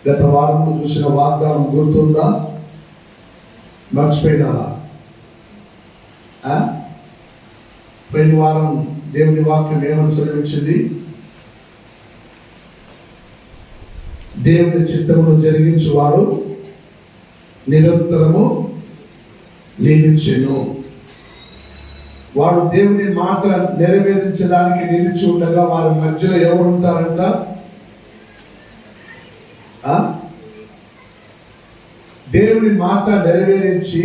గత వారంలో చూసిన వాగ్దానం గుర్తుందా? మర్చిపోయినారా? పోయిన వారం దేవుని వాక్యం ఏమని సెలవించింది? దేవుని చిత్తమును జరిగించువాడు నిరంతరము నిలిచెను. వాడు దేవుని మాట నెరవేర్చడానికి నిలిచి ఉండగా వారి మధ్యలో ఎవరు ఉంటారంట? దేవుని మాట నెరవేరించి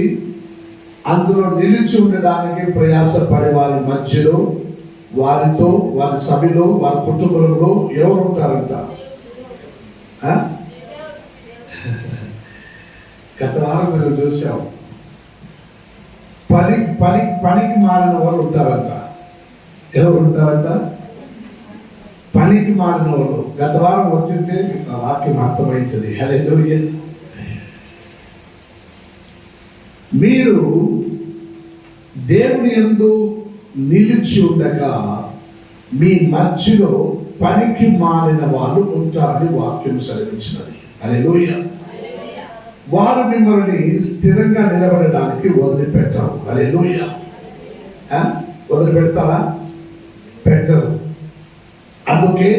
అందులో నిలిచి ఉండడానికి ప్రయాసపడే వారి మధ్యలో, వారితో, వారి సభలో, వారి కుటుంబంలో ఎవరు ఉంటారంట? గత వారం మీరు చూసాం, పనికి మారిన వాళ్ళు ఉంటారంట. ఎవరు ఉంటారంట? పనికి మారిన వాళ్ళు. గత వారం వచ్చిందే వాక్యం అర్థమవుతుంది. హల్లెలూయా. మీరు దేవుని యందు నిలిచి ఉండగా మీ మధ్యలో పనికి మారిన వాళ్ళు ఉంటారని వాక్యం సెలవించినది. హల్లెలూయా. వారు మిమ్మల్ని స్థిరంగా నిలబడడానికి వదిలిపెట్టారు. హల్లెలూయా. వదిలిపెడతారా? పెట్టరు. అందుకే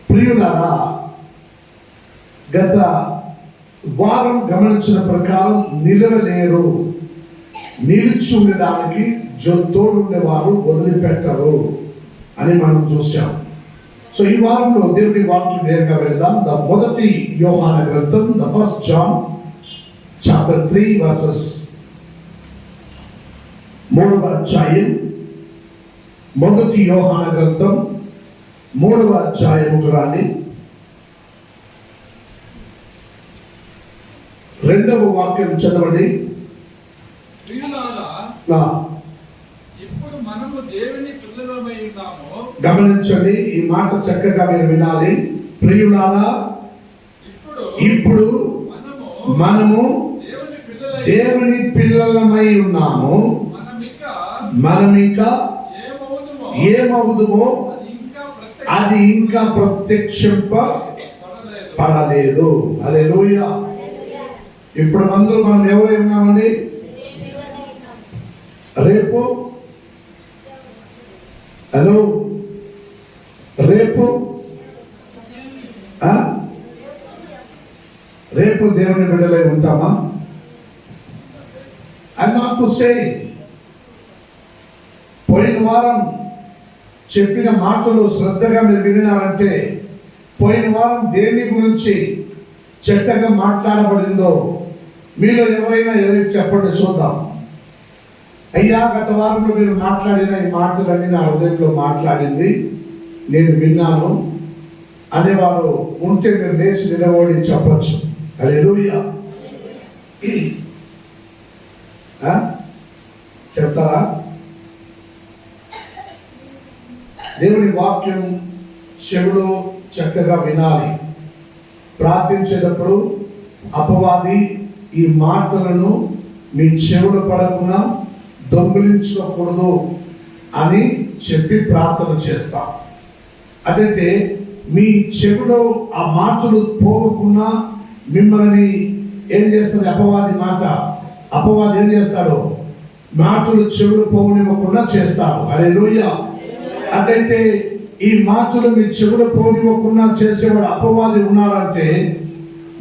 ప్రియులారా, గత వారం గమనించిన ప్రకారం నిలవలేరు, నిలిచి ఉండడానికి తోడుండేవారు వదిలిపెట్టరు అని మనం చూసాం. సో ఈ వారంలో దేవుని వాక్యం నేరుగా వెళ్దాం. మొదటి యోహాన గ్రంథం, ఫస్ట్ జాన్ చాప్టర్ 3 వర్సెస్ 3వ అధ్యాయం. మొదటి యోహాన గ్రంథం 3వ అధ్యాయం రాని 2వ వాక్యం చదవండి. ఇప్పుడు మనము దేవుని పిల్లలమై ఉన్నాము. గమనించండి, ఈ మాట చక్కగా మీరు వినాలి. ప్రియులారా, ఇప్పుడు మనము దేవుని పిల్లలమై ఉన్నాము. మనమిక ఏమవుదుమో అది ఇంకా ప్రత్యక్షింపబడలేదు. హల్లెలూయా. ఇప్పుడు మనం ఎవరై ఉన్నామండి? రేపు రేపు దేవుని బిడ్డలై ఉంటామా? ఐ నాట్ టు సే, పోయిన వారం చెప్పిన మాటలు శ్రద్ధగా మీరు విన్నారంటే, పోయిన వారం దేని గురించి చెడ్డగా మాట్లాడబడిందో మీలో ఎవరైనా ఏదైతే చెప్పండి చూద్దాం. అయ్యా, గత వారంలో మీరు మాట్లాడిన ఈ మాటలన్నీ నా హృదయంలో మాట్లాడింది, నేను విన్నాను అనేవారు ఉంటే మీరు లేచి నిలబడి చెప్పచ్చు. హల్లెలూయా. చెప్తారా? దేవుని వాక్యం చెవులో చక్కగా వినాలి. ప్రార్థించేటప్పుడు అపవాది ఈ మాటలను మీ చెవులు పడకుండా దొంగిలించుకోకూడదు అని చెప్పి ప్రార్థన చేస్తాం. అదైతే మీ చెవులో ఆ మాటలు పోవకుండా మిమ్మల్ని ఏం చేస్తుంది అపవాది మాట? అపవాది ఏం చేస్తాడు? మాటలు చెవులు పోవనివ్వకుండా చేస్తాడు. హల్లెలూయా. అదైతే ఈ మాటలు మీ చెవులు పోనివ్వకుండా చేసేవాడు అపవాది ఉన్నారంటే,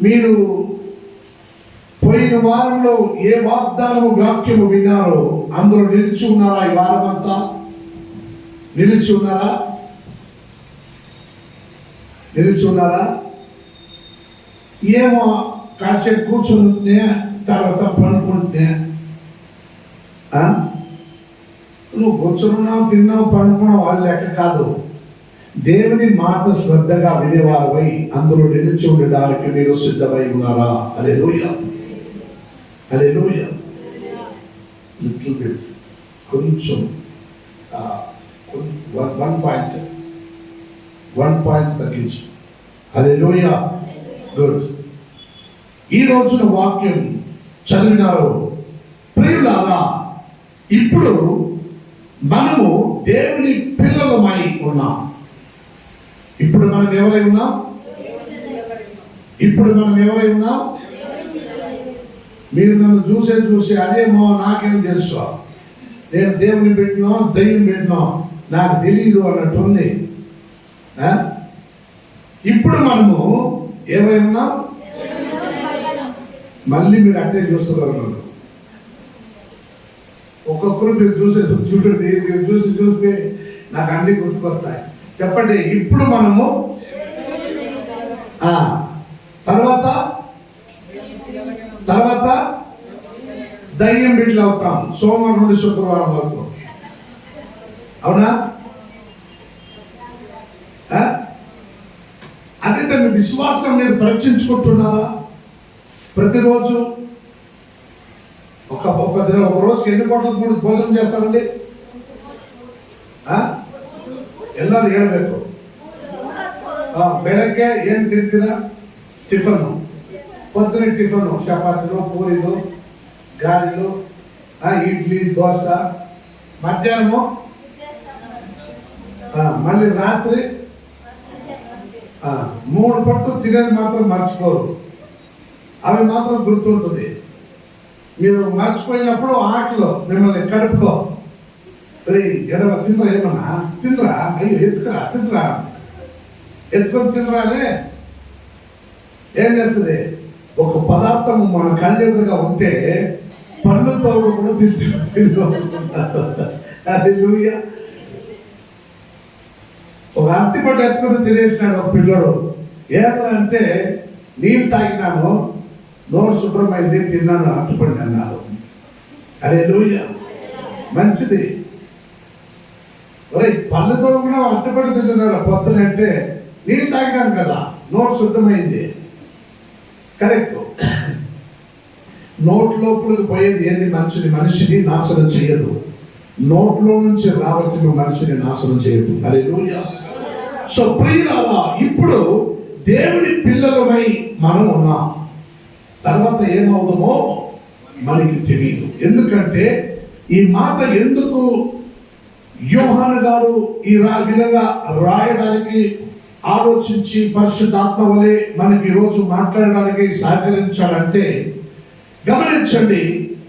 మీరు పోయిన వారంలో ఏ వాగ్దానము వాక్యము విన్నారో అందులో నిలిచి ఉన్నారా? ఈ వారం అంతా నిలిచి ఉన్నారా? నిలిచి ఉన్నారా? ఏమో కాసేపు కూర్చుంటే తర్వాత పనుకుంటే, నువ్వు కూర్చున్నావు, తిన్నావు, పనుకున్నావు, వాళ్ళు లెక్క కాదు. దేవుని మాట శ్రద్ధగా వినేవారుపై అందులో నిలిచి ఉండడానికి మీరు సిద్ధమై ఉన్నారా? హల్లెలూయా. హల్లెలూయా. లిటిల్ బిట్, కొంచెం 1 పాయింట్ తగ్గించు. హల్లెలూయా. గుడ్. ఈ రోజున వాక్యం చదివినారు. ప్రియులారా, ఇప్పుడు మనము దేవుని పిల్లలమై ఉన్నాం. ఇప్పుడు మనం ఎవరై ఉన్నాం? ఇప్పుడు మనం ఎవరై ఉన్నాం? మీరు నన్ను చూసి అదేమో నాకేం తెలుసు, నేను దేవుని పెట్టినా దయ్యం పెట్టినా నాకు తెలియదు అన్నట్టు ఉంది. ఇప్పుడు మనము ఏమై ఉన్నాం? మళ్ళీ మీరు అంటే చూస్తున్నారు. ఒక్కొక్కరు మీరు చూడండి, మీరు చూస్తే నాకు అన్ని గుర్తుకొస్తాయి. చెప్పండి, ఇప్పుడు మనము తర్వాత దయ్యం బిడ్డలు అవుతాం సోమవారం నుండి శుక్రవారం వరకు. అవునా? అదే తన విశ్వాసం మీరు పరీక్షించుకుంటున్నారా? ప్రతిరోజు ఒక రోజుకి ఎన్ని పూటలకు కూడా భోజనం చేస్తారండి? ಎಲ್ಲರೂ ಹೇಳ್ಬೇಕು. ಬೆಳಗ್ಗೆ ಏನು ತಿಂತೀರಾ? ಟಿಫನ್ನು. పొద్దున టిఫను చపాతీలు, పూరీలు, గారెలు, ఇడ్లీ, దోశ. మధ్యాహ్నము మళ్ళీ రాత్రి 3 పట్టు తినేది మాత్రం మర్చిపోరు. అవి మాత్రం గుర్తుంటుంది. మీరు మర్చిపోయినప్పుడు ఆటలో మిమ్మల్ని కడుపులో ఏదో తినరా, ఏమన్నా తినరా, అయ్యో తినరా ఎత్తుకొని తినరానే ఏం చేస్తుంది? ఒక పదార్థం మన కళ్ళెదురుగా ఉంటే పన్నుతో కూడా అది లూయ. ఒక అరటిపండు ఎత్తుకొని తినేసినాడు ఒక పిల్లడు. ఏదో అంటే నీళ్ళు తాగినాను, నోరు శుభ్రమైంది, తిన్నాను అరటిపండు అన్నాడు. అదే లూయ, మంచిది. ఒరే పళ్ళతో కూడా అరటిపండు తింటున్నారు పొద్దునంటే నీళ్ళు తాగినాను కదా, నోరు శుద్ధమైంది. కరెక్ట్. నోట్ లోపలికి పోయేది ఏది మనిషిని నాశనం చేయదు. నోట్లో నుంచి రావాల్సిన మనిషిని నాశనం చేయదు. హల్లెలూయా. సో ప్రియులారా, ఇప్పుడు దేవుని పిల్లలమై మనం ఉన్నాం. తర్వాత ఏమవుతామో మనకి తెలియదు. ఎందుకంటే ఈ మాట ఎందుకు యోహాను గారు ఈ విధంగా రాయడానికి ఆలోచించి పరిశుద్ధాత్మ వలె మనకి ఈరోజు మాట్లాడడానికి సహకరించాడంటే, గమనించండి,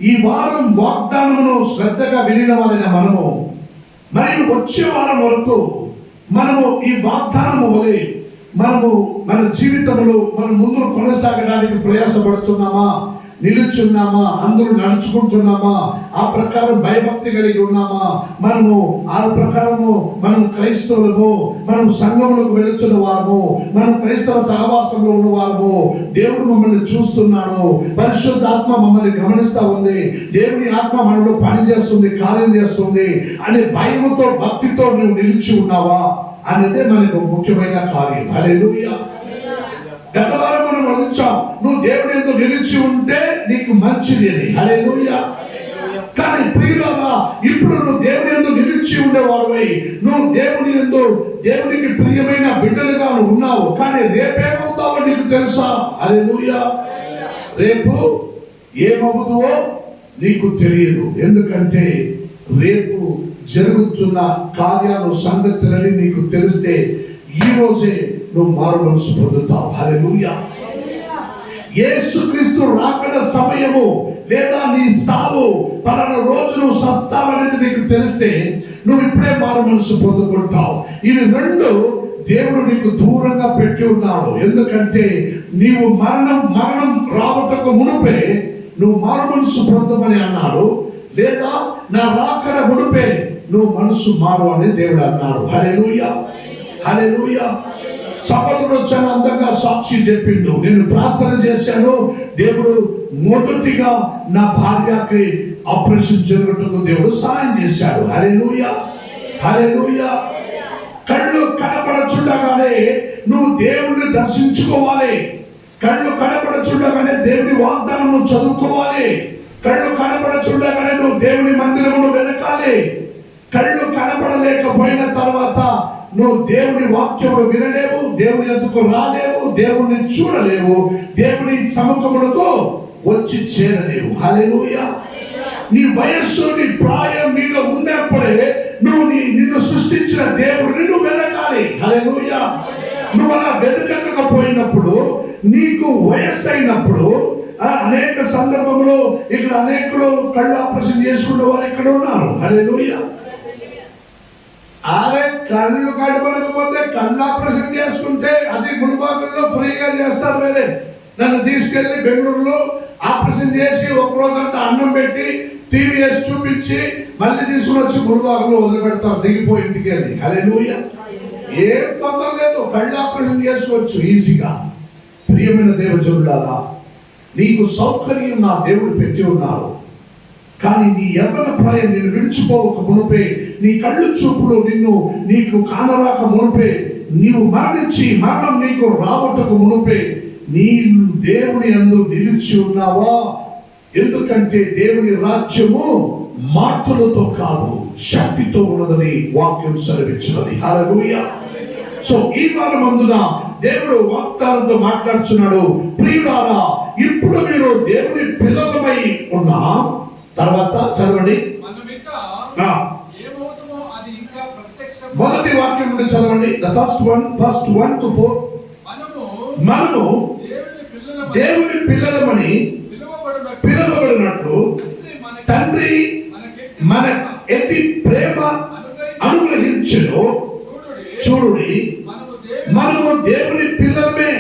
ఈ వారం వాగ్దానమును శ్రద్ధగా వినిన వారైన మనము మరియు వచ్చే వారం వరకు మనము ఈ వాగ్దానము వలె మనము మన జీవితంలో మనం ముందు కొనసాగడానికి ప్రయాసపడుతున్నామా, నిలుచున్నామా, అందరూ నడుచుకుంటున్నామా, ఆ ప్రకారం భయభక్తి కలిగి ఉన్నామా, మనము ఆ ప్రకారము మనం క్రైస్తవులము, మనం సంఘములకు వెళుతున్న వారము, మనం క్రైస్తవ సహవాసంలో ఉన్న వారము, దేవుడు మమ్మల్ని చూస్తున్నాడు, పరిశుద్ధాత్మ మమ్మల్ని గమనిస్తా ఉంది, దేవుని ఆత్మ మనలో పని చేస్తుంది, కార్యం చేస్తుంది అనే భయముతో భక్తితో నువ్వు నిలిచి ఉన్నావా అనేదే మనకు ముఖ్యమైన కార్యం. హల్లెలూయా. గత వారం మనం వదిలించాం, నువ్వు దేవుని యందు నిలిచి ఉంటే నీకు మంచిది అని. హల్లెలూయా. కానీ ప్రియులారా, ఇప్పుడు నువ్వు దేవుని యందు నిలిచి ఉండేవాడివై, నువ్వు దేవుని యందు దేవునికి ప్రియమైన బిడ్డలుగా ఉన్నావు. కానీ రేపేమవుతావో నీకు తెలుసా? హల్లెలూయా. రేపు ఏమవుతుందో నీకు తెలియదు. ఎందుకంటే రేపు జరుగుతున్న కార్యాలు, సంగతులని నీకు తెలిస్తే ఈ రోజే నువ్వు మారు మనసు పొందుతావు. హల్లెలూయా. యేసుక్రీస్తు రాకడ సమయము లేదా నీ సావు పలానా రోజు నువ్వు సస్తావనేది నీకు తెలిస్తే నువ్వు ఇప్పుడే మారు మనసు పొందుకుంటావు. ఇవి రెండు దేవుడు నీకు దూరంగా పెట్టి ఉన్నాడు. ఎందుకంటే నీవు మరణం రావటకు మునుపే నువ్వు మారు మనసు పొందమని అన్నాడు, లేదా నా రాకడ మునుపే నువ్వు మనసు మారు అని దేవుడు అన్నాడు. హల్లెలూయా. హల్లెలూయా. సభలో చాలా అందంగా సాక్షి చెప్పిండు, నేను ప్రార్థన చేశాను, దేవుడు మొదటిగా నా భార్యకి ఆపరేషన్ జరుగుతున్న దేవుడు సహాయం చేశాడు. హల్లెలూయా. హల్లెలూయా. కళ్ళు కనపడచుండగానే నువ్వు దేవుణ్ణి దర్శించుకోవాలి. కళ్ళు కనపడచుండగానే దేవుని వాగ్దానం చదువుకోవాలి. కళ్ళు కనపడచుండగానే నువ్వు దేవుని మందిరమును వెతకాలి. కళ్ళు కనపడలేకపోయిన తర్వాత నువ్వు దేవుని వాక్యమును వినలేవు, దేవుని ఎదుకు రాలేవు, దేవుని చూడలేవు, దేవుని సముఖములకు వచ్చి చేరలేవు. హల్లెలూయా. నీ వయస్సు, నీ ప్రాయం నీలో ఉన్నప్పుడే నువ్వు నిన్ను సృష్టించిన దేవుడిని నువ్వు వెతకాలి. హల్లెలూయా. నువ్వు అలా వెతకకపోయినప్పుడు నీకు వయస్సు అయినప్పుడు అనేక సందర్భంలో ఇక్కడ అనేకులు కళ్ళు ఆపరేషన్ చేసుకున్న వారు ఇక్కడ ఉన్నారు. హల్లెలూయా. అరే కళ్ళు కనపడకపోతే కళ్ళు ఆపరేషన్ చేసుకుంటే అది గుడిబాకుల్లో ఫ్రీగా చేస్తారు. వేరే నన్ను తీసుకెళ్లి బెంగళూరులో ఆపరేషన్ చేసి ఒక రోజంతా అన్నం పెట్టి టీవీ వేసి చూపించి మళ్ళీ తీసుకుని వచ్చి గుడిబాకుల్లో వదిలిపెడతారు దిగిపోయి ఇంటికి వెళ్ళి. హల్లెలూయా. ఏం తొందర లేదు, కళ్ళు ఆపరేషన్ చేసుకోవచ్చు ఈజీగా. ప్రియమైన దేవజనులారా, నీకు సౌకర్యం నా దేవుడు పెట్టి ఉన్నారు. కానీ నీ యవ్వన ప్రాయం నిన్ను విడిచిపోవక మునుపే, నీ కళ్ళు చూపులు నీకు కానరాక మునుపే, నీవు మరణించి మరణం నీకు రాబట్టకు మునుపే నీ దేవుని యందు నిలిచి ఉన్నావా? ఎందుకంటే దేవుని రాజ్యము మాటలతో కాదు శక్తితో ఉన్నదని వాక్యం సెలవిచ్చినది. హల్లెలూయా. సో ఈ వారం అందున దేవుడు వాగ్దానంతో మాట్లాడుతున్నాడు. ప్రియులారా, ఇప్పుడు మీరు దేవుని పిల్లలమై ఉన్నా. తర్వాత చదవండి. మొదటి వాక్యం నుండి చదవండి. The first 1 to 4. మనము దేవుని పిల్లలమని పిలువబడినట్లు తండ్రి మన ఎట్టి ప్రేమ అనుగ్రహించెను. చూడుడి, మనము దేవుని పిల్లలమే.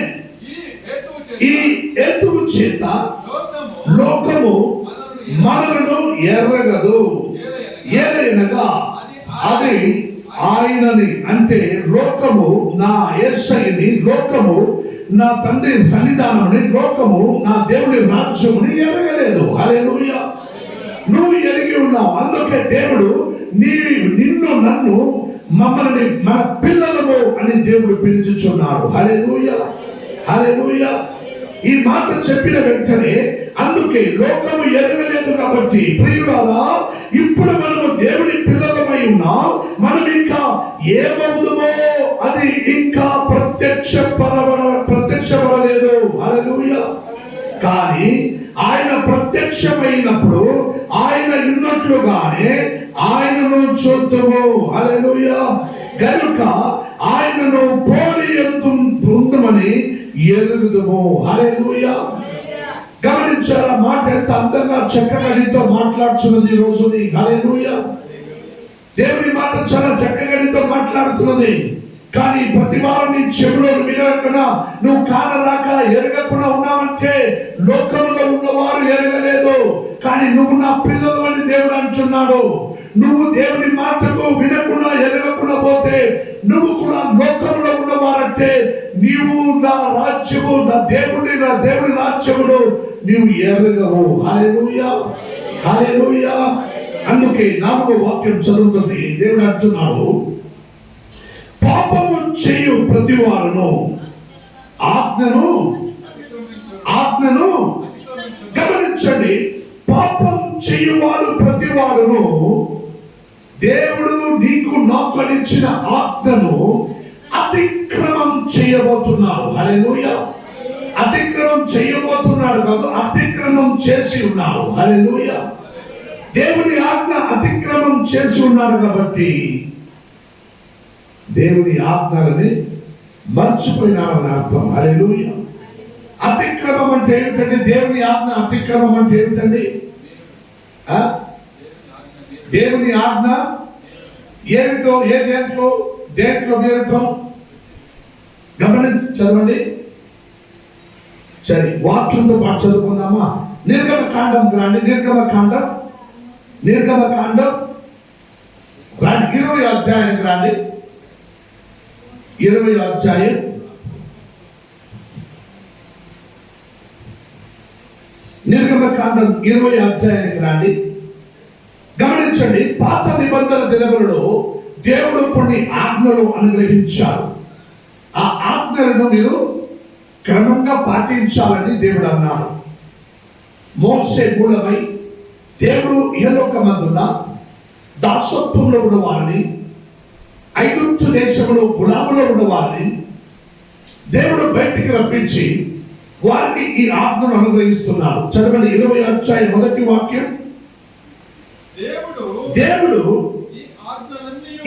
ఈ హేతువు చేత లోకము మనలను ఎరగదు. ఏదైనగా అది ఆయనని, అంటే లోకము నా యేసయ్యని, లోకము నా తండ్రి సన్నిధానముని, లోకము నా దేవుని రాజ్యముని ఎరగలేదు. హల్లెలూయా. నువ్వు ఎరిగి ఉన్నావు. అందుకే దేవుడు నిన్ను నన్ను మమ్మల్ని మన పిల్లలము అని దేవుడు పిలుచుచున్నాడు. హల్లెలూయా. హల్లెలూయా. ఈ మాట చెప్పిన వెంటనే, అందుకే లోకము ఎరగలేదు కాబట్టి ప్రియులారా, ఇప్పుడు మనము దేవుని పిల్లలమై ఉన్నాం. మనం ఇంకా ఏమవుదుమో అది ఇంకా ప్రత్యక్షపడలేదు. హల్లెలూయా. కానీ ఆయన ప్రత్యక్షమైనప్పుడు ఆయన ఉన్నట్లుగానే ఆయనను చూద్దాము. హల్లెలూయా. గనుక ఆయనను పోలి ఉందమని ఎరుగుదము. హల్లెలూయా. గమనించారా మాట ఎంత అందంగా చక్కగా నీతో మాట్లాడుతున్నది ఈ రోజు. హల్లెలూయా. దేవుని మాట చాలా చక్కగా నీతో మాట్లాడుతున్నది. కానీ ప్రతి వారం నీ చెవులో వినకుండా, నువ్వు కానరాక ఎరగకుండా ఉన్నావంటే లోకంలో ఉన్నవారు ఎరగలేదు. కానీ నువ్వు నా పిల్లలు అని దేవుడు అంటున్నాడు. నువ్వు దేవుని మాటకు వినకుండా ఎరగకుండా పోతే నువ్వు కూడా లోకంలో ఉన్నవారంటే నీవు నా రాజ్యము, నా దేవుడి రాజ్యమును నీవు ఎరగవు. హల్లెలూయా. హల్లెలూయా. అందుకే 4వ వాక్యం చదువుతుంది. దేవుడు అంటున్నాడు, పాపము చేయు ప్రతి వారును ఆజ్ఞను గమనించండి. పాపం చేయువారు ప్రతి వారును దేవుడు నీకు నాకు ఇచ్చిన ఆజ్ఞను అతిక్రమం చేయబోతున్నారు. హల్లెలూయా. అతిక్రమం చేయబోతున్నాడు కాదు, అతిక్రమం చేసి ఉన్నారు. హల్లెలూయా. దేవుని ఆజ్ఞ అతిక్రమం చేసి ఉన్నాడు కాబట్టి దేవుని ఆజ్ఞలని మర్చిపోయినాడని అర్థం. హల్లెలూయా. అతిక్రమం అంటే ఏమిటండి? దేవుని ఆజ్ఞ అతిక్రమం అంటే ఏమిటండి? దేవుని ఆజ్ఞ ఏమిటో, దేంట్లో మీరటం చదవండి. సరే, వాక్యంతో పాటు చదువుకుందామా? నిర్గమకాండం రాండి. నిర్గమకాండం 20వ అధ్యాయానికి రాండి. 20వ అధ్యాయం నిర్గమకాండం 20వ అధ్యాయానికి రాండి. గమనించండి. పాత నిబంధన దినములలో దేవుడు కొన్ని ఆజ్ఞలు అనుగ్రహించారు. ఆ ఆజ్ఞలను మీరు క్రమంగా పాటించాలని దేవుడు అన్నాడు. మోసే మూలమై దేవుడు ఇహలోకమందున దాసత్వంలో ఉన్న వారిని, ఐగుప్తు దేశంలో గులాములో ఉన్న వారిని దేవుడు బయటికి రప్పించి వారికి ఈ ఆజ్ఞను అనుగ్రహిస్తున్నారు. చదవండి. 20వ అధ్యాయం 1వ వాక్యం. దేవుడు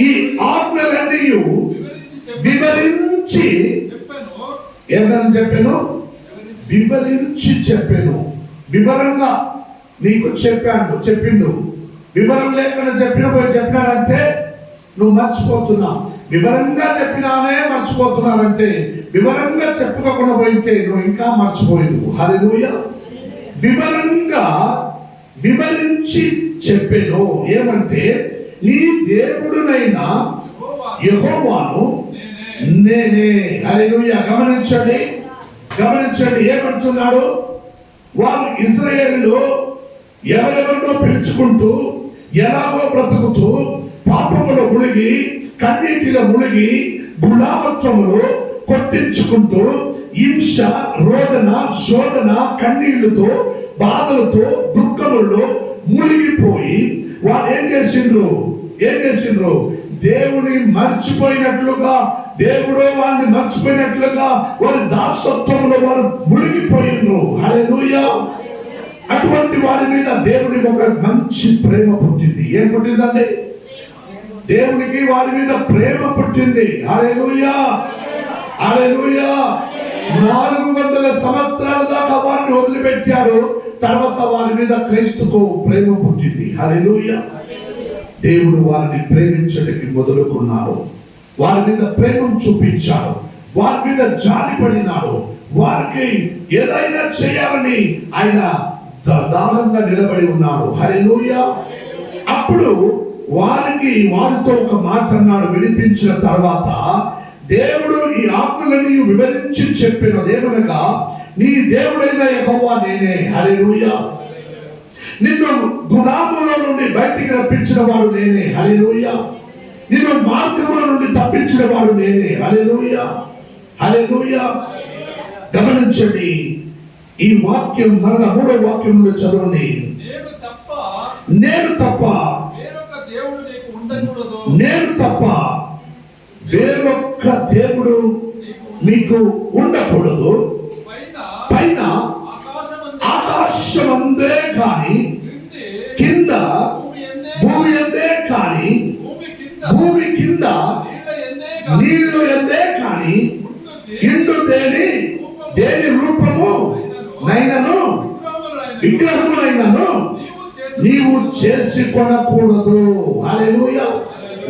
ఈ ఆజ్ఞలన్నీ వివరించి ఏమని చెప్పాను? వివరించి చెప్పాను. వివరంగా నీకు చెప్పిండు. వివరం లేకుండా చెప్పినాడంటే నువ్వు మర్చిపోతున్నావు. వివరంగా చెప్పినానే మర్చిపోతున్నానంటే, వివరంగా చెప్పుకోకుండా పోయితే నువ్వు ఇంకా మర్చిపోయింది. హల్లెలూయా. వివరంగా వివరించి చెప్పాను. ఏమంటే నీ దేవుడునైనా యెహోవాను నేనే. హల్లెలూయా. గమనించండి. ఏమంటున్నాడు? వారు ఇశ్రాయేలులో ఎవరెవరినో పిలుచుకుంటూ ఎలాగో బ్రతుకుతూ పాపములో మునిగి కన్నీటిలో మునిగి గులామత్వములో కొట్టించుకుంటూ హింస, రోదన, శోధన, కన్నీళ్లతో, బాధలతో, దుఃఖములలో మునిగిపోయి వారు ఏం చేసిండ్రు? దేవుని మర్చిపోయినట్లుగా, దేవుడు వారిని మర్చిపోయినట్లుగా వారి దాసత్వంలో వారు మునిగిపోయిండ్రు. హల్లెలూయా. అటువంటి వారి మీద దేవునికి ఒక మంచి ప్రేమ పుట్టింది. ఏం పుట్టిందండి? దేవునికి వారి మీద ప్రేమ పుట్టింది. హల్లెలూయా. 400 సంవత్సరాల దాకా వారిని వదిలిపెట్టారు. తర్వాత వారి మీద క్రీస్తుకు ప్రేమ పుట్టింది. హల్లెలూయా. దేవుడు వారిని ప్రేమించడానికి మొదలుకున్నాడు. వారి మీద ప్రేమను చూపించాడు. వారి మీద జాలిపడినాడు. వారికి ఏదైనా చేయాలని ఆయన దారంగా నిలబడి ఉన్నాడు. హల్లెలూయా. అప్పుడు వారితో ఒక మాట అన్నాడు. వినిపించిన తర్వాత దేవుడు ఈ ఆజ్ఞలని వివరించి చెప్పినదేమనగా, నీ దేవుడైన యెహోవా నేనే. హల్లెలూయా. నిన్ను గుడాములో నుండి బయటికి రప్పించిన వాడు నేనే. హల్లెలూయా. నిన్ను మార్గముల నుండి తప్పించిన వాడు నేనే. హల్లెలూయా. గమనించండి ఈ వాక్యం. మరల 3వ వాక్యంలో చదవండి. నేను తప్ప వేరొక్క దేవుడు మీకు ఉండకూడదు. పైన ఆకాశమందే కాని, కింద భూమి ఎందే కాని, భూమి కింద నీళ్లు ఎందే కాని ఇండు దేని రూపము నైనను విగ్రహములైనను నీవు చేసి కొనకూడదు. హల్లెలూయా.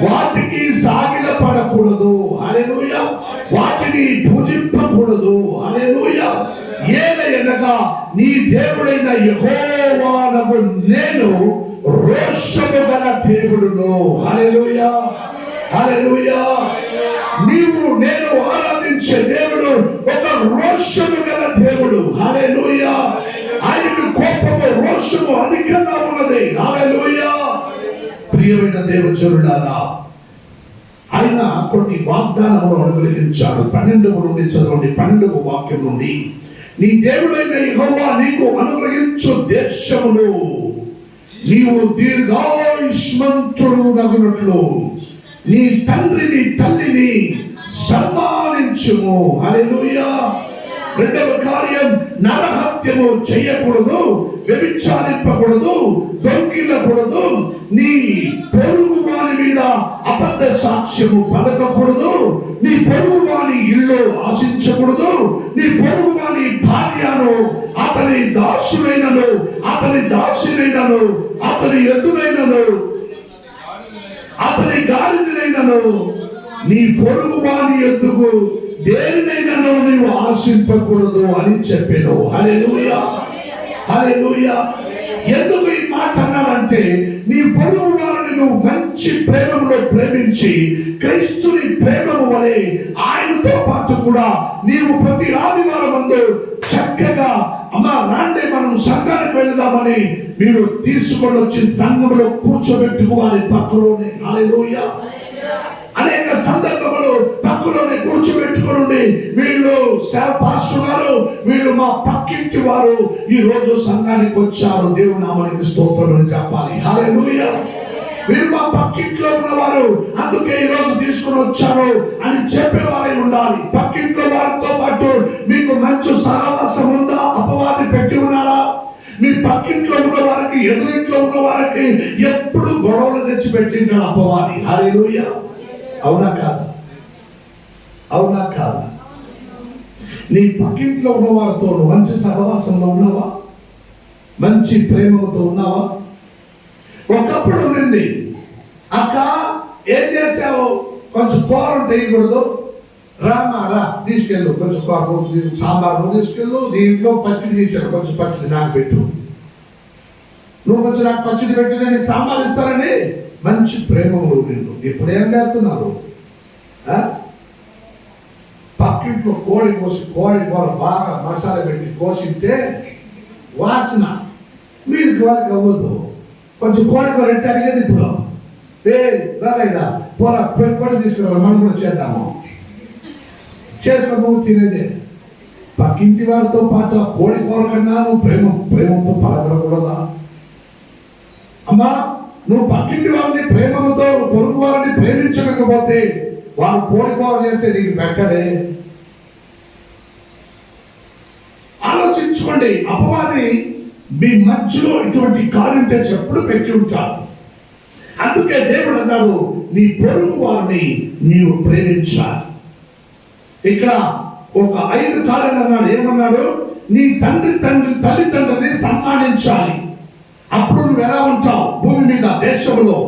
వాటికి సాగిల పడకూడదు. హల్లెలూయా. వాటిని పూజింపకూడదు. హల్లెలూయా. ఏలయనగా నీ దేవుడైన యెహోవానగు నేను రోషము గల దేవుడును. హల్లెలూయా. నేను ఆరాధించే దేవుడు ఒక రోషము గల దేవుడు. హల్లెలూయా. ఆయనకు కోపము, రోషము అధికంగా ఉన్నది. హల్లెలూయా. ప్రియమైన దేవజనులారా, ఆయన కొన్ని వాగ్దానములు అనుగ్రహించాడు. 12వ నుండి చదవండి. 12వ వాక్యం నుండి. నీ దేవుడైన యెహోవా నీకు అనుగ్రహించు దేశమును నీవు దీర్ఘాయుష్మంతుడు నగునట్లు నీ తండ్రిని తల్లిని సన్మానించుము. హల్లెలూయా. 2వ కార్యం, నరహత్యము చేయకూడదు, వ్యభిచారింపకూడదు, దొంగిలకూడదు, నీ పొరుగు వాని మీద అబద్ధ సాక్ష్యము పలకకూడదు, నీ పొరుగు వాని ఇల్లు ఆశించకూడదు, నీ పొరుగు వాని భార్యను, అతని దాసుడైనను, అతని దాసినైనను, అతని ఎద్దునైనను, అతని గాడిదనైనను, నీ పొరుగు వాని ఎద్దుకు దేనినైనాను నీవు ఆశింపకూడదు అని చెప్పాను. హల్లెలూయా. ఎందుకు ఈ మాట అన్నాడంటే, నీ పొరుగు వారిని నువ్వు మంచి ప్రేమలో ప్రేమించి క్రీస్తుని ప్రేమము వలె ఆయనతో పాటు కూడా నీవు ప్రతి ఆదివారం ముందు చక్కగా అమ్మా రాండి మనం సంఘానికి వెళదామని మీరు తీసుకొని వచ్చి సంఘంలో కూర్చోబెట్టుకోవాలి పక్కలోనే. హల్లెలూయా. అనేక సందర్భములు పక్కలోనే కూర్చోబెట్టుకోండి. వీళ్ళు పాస్టర్ గారు, వీళ్ళు మా పక్కింటి వారు ఈ రోజు సంఘానికి వచ్చారు, దేవుని నామానికి స్తోత్రం అని చెప్పాలి. హల్లెలూయా. వీరు మా పక్కింట్లో ఉన్నవారు, అందుకే ఈ రోజు తీసుకుని వచ్చారు అని చెప్పేవారై ఉండాలి. పక్కింట్లో వారితో పాటు మీకు మంచి సహవాసం ఉందా? అపవాది పెట్టి ఉన్నారా? మీ పక్కింట్లో ఉన్న వారికి, ఎదురింట్లో ఉన్న వారికి ఎప్పుడు గొడవలు తెచ్చి పెట్టింటాడు అపవాది. హల్లెలూయా. అవునా కాదు? నీ పక్కింట్లో ఉన్న వారితో నువ్వు మంచి సహవాసంలో ఉన్నావా? మంచి ప్రేమతో ఉన్నావా? ఒకప్పుడు ఉండింది, అక్క ఏం చేసావు, కొంచెం కూర ఉంటే వేయకూడదు, రా తీసుకెళ్ళు, కొంచెం కూర సాంబార్ తీసుకెళ్ళు, దీంట్లో పచ్చడి చేశాడు, కొంచెం పచ్చడి నాకు పెట్టు, నువ్వు కొంచెం నాకు పచ్చడి పెట్టు, నేను సాంబార్ ఇస్తానని మంచి ప్రేమలో నిన్ను. ఇప్పుడు ఏం చేస్తున్నారు? పక్కింట్లో కోడి కూర బాగా మసాలా పెట్టి కోసిస్తే వాసన మీరు వాళ్ళకి అవ్వదు. కొంచెం కోడి కూర ఎట్టి అడిగేది ఇప్పుడు రాలేదా కూర కోడి తీసుకురా, మనం కూడా చేద్దాము, చేసుకుని నువ్వు తినేదే. పక్కింటి వారితో పాటు ఆ కోడి కూర కన్నా నువ్వు ప్రేమతో పలకరకూడదా? అమ్మా, నువ్వు పక్కింటి వారిని ప్రేమతో పొరుగు వారిని ప్రేమించకపోతే వారు కోడి కూర చేస్తే నీకు పెట్టడే. ఆలోచించుకోండి. అపవాది మీ మధ్యలో ఇటువంటి కార్యంటే చెప్పుడు పెట్టి ఉంటాడు. అందుకే దేవుడు అన్నాడు, నీ పొరుగు వారిని నీవు ప్రేమించాలి. ఇక్కడ ఒక 5 కార్యాలు అన్నాడు. ఏమన్నాడు? నీ తల్లిదండ్రులని సన్మానించాలి. అప్పుడు నువ్వు ఎలా ఉంటావు భూమి మీద, దేశంలో?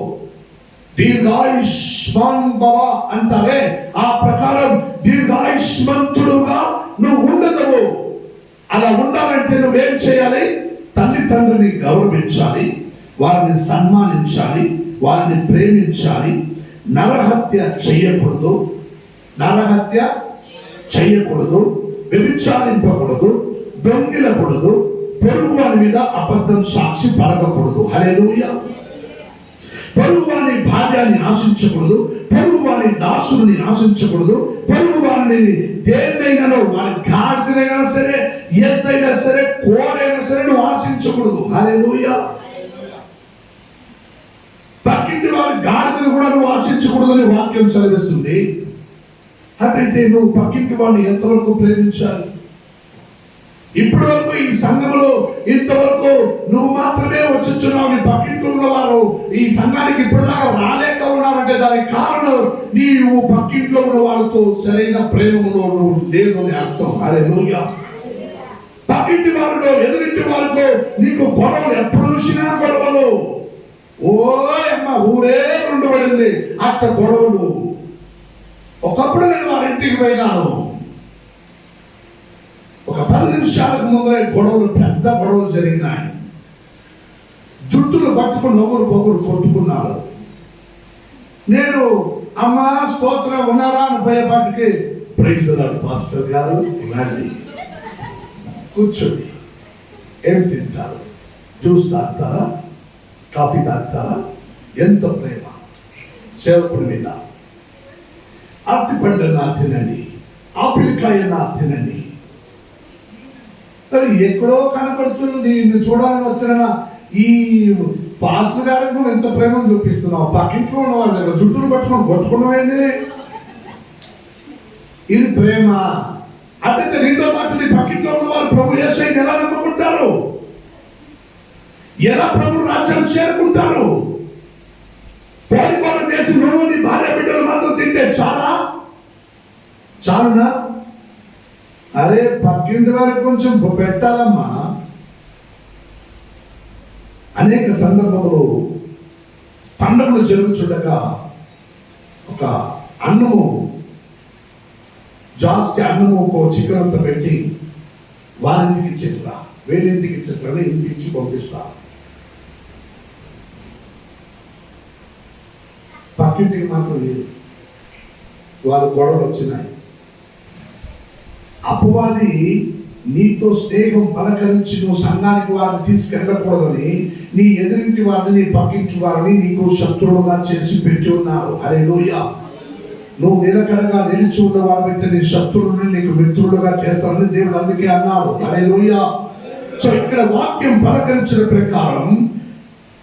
దీర్ఘాయుష్మాన్ భవ అంటారే, ఆ ప్రకారం దీర్ఘాయుష్మంతుడుగా నువ్వు ఉండదవు. అలా ఉండాలంటే నువ్వేం చేయాలి? తల్లిదండ్రుని గౌరవించాలి, వారిని సన్మానించాలి, వారిని ప్రేమించాలి. నరహత్య చేయకూడదు, వ్యభిచారింపకూడదు, దొంగిలకూడదు, పొరుగు వారి మీద అబద్ధం సాక్షి పలకకూడదు. హల్లెలూయా. పొరుగు వారి భార్యని ఆశించకూడదు, పొరుగు వారి దాసుని ఆశించకూడదు, పొరుగు వారిని దేన్నైనా, వారి గాడిదైనా సరే, ఎద్దైనా సరే, కోరైనా సరే నువ్వు ఆశించకూడదు. హల్లెలూయా. పక్కింటి వారి గాడిదను కూడా నువ్వు ఆశించకూడదని వాక్యం సెలవిస్తుంది. అట్లయితే నువ్వు పక్కింటి వాడిని ఎంతవరకు ప్రేమించాలి? ఇప్పటి వరకు ఈ సంఘంలో ఇంతవరకు నువ్వు మాత్రమే వచ్చుచున్నావు. నీ పక్కింట్లో ఉన్నవారు ఈ సంఘానికి ఇప్పటిదాకా రాలేక ఉన్నారంటే దానికి కారణం నీవు పక్కింట్లో ఉన్న వాళ్ళతో సరైన ప్రేమలో నువ్వు లేదు అని అర్థం. హల్లెలూయా. పక్కింటి వారితో, ఎదురింటి వారితో నీకు గొడవలు, ఎప్పుడు చూసినా గొడవలు. అమ్మ ఊరే ఉండబడింది అట్ట గొడవలు. ఒకప్పుడు నేను వారి ఇంటికి పోయినాను, ఒక 10 నిమిషాలకు ముందరే గొడవలు, పెద్ద గొడవలు జరిగినాయి. జుట్టులు పట్టుకుని ఒకరు కొట్టుకున్నారు. నేను అమ్మా స్తోత్రం ఉన్నారా అని పోయేపాటికి, ప్రైజ్ ది లార్డ్ పాస్టర్ గారు రండి కూర్చోండి, ఏం తింటారు? జ్యూస్ తాగుతారా, కాఫీ తాగుతారా? ఎంత ప్రేమ సేవకుడి మీద. అరటిపండు నా తినండి, ఆపిల్కాయ నా తినండి. ఎక్కడో కనపడుతుంది, నిన్ను చూడాలని వచ్చిన ఈ పాస్టర్ గారికి నువ్వు ఎంత ప్రేమను చూపిస్తున్నావు. పక్కింట్లో ఉన్న వాళ్ళ దగ్గర జుట్టులు పట్టుకొని కొట్టుకున్నావేంది? ఇది ప్రేమ. అట్లయితే నీతో పాటు నీ పక్కింట్లో ఉన్న వాళ్ళు ప్రభు యేసుని ఎలా నమ్ముకుంటారు? ఎలా ప్రభు రాజ్యం చేరుకుంటారు? పరిపాలన చేసి నువ్వు నీ భార్య బిడ్డలు మాత్రం తింటే చాలునా? అరే పక్కింటి వారికి కొంచెం పెట్టాలమ్మా. అనేక సందర్భంలో పండుగలు జరుగుతుండగా ఒక అన్నము జాస్తి అన్నము ఒక చికెన్ అంతా పెట్టి వారింటికి ఇచ్చేస్తా, వేరింటికి ఇచ్చేస్తా, ఇంటికి ఇచ్చి పంపిస్తా. పక్కింటికి మాత్రం లేదు. వాళ్ళ గొడవలు వచ్చినాయి. అపవాది నీతో స్నేహం పలకరించి నువ్వు సంఘానికి వారిని తీసుకెళ్ళకూడదని నీ ఎదురింటి వారిని, నీ పక్కింటి వారిని నీకు శత్రువులుగా చేసి పెట్టి ఉన్నారు. హల్లెలూయా. నువ్వు నిలకడగా నిలిచి ఉన్న వారిని నీ శత్రువుని నీకు మిత్రులుగా చేస్తానని దేవుడు అందుకే అన్నారు. హల్లెలూయా. సో ఇక్కడ వాక్యం పలకరించిన ప్రకారం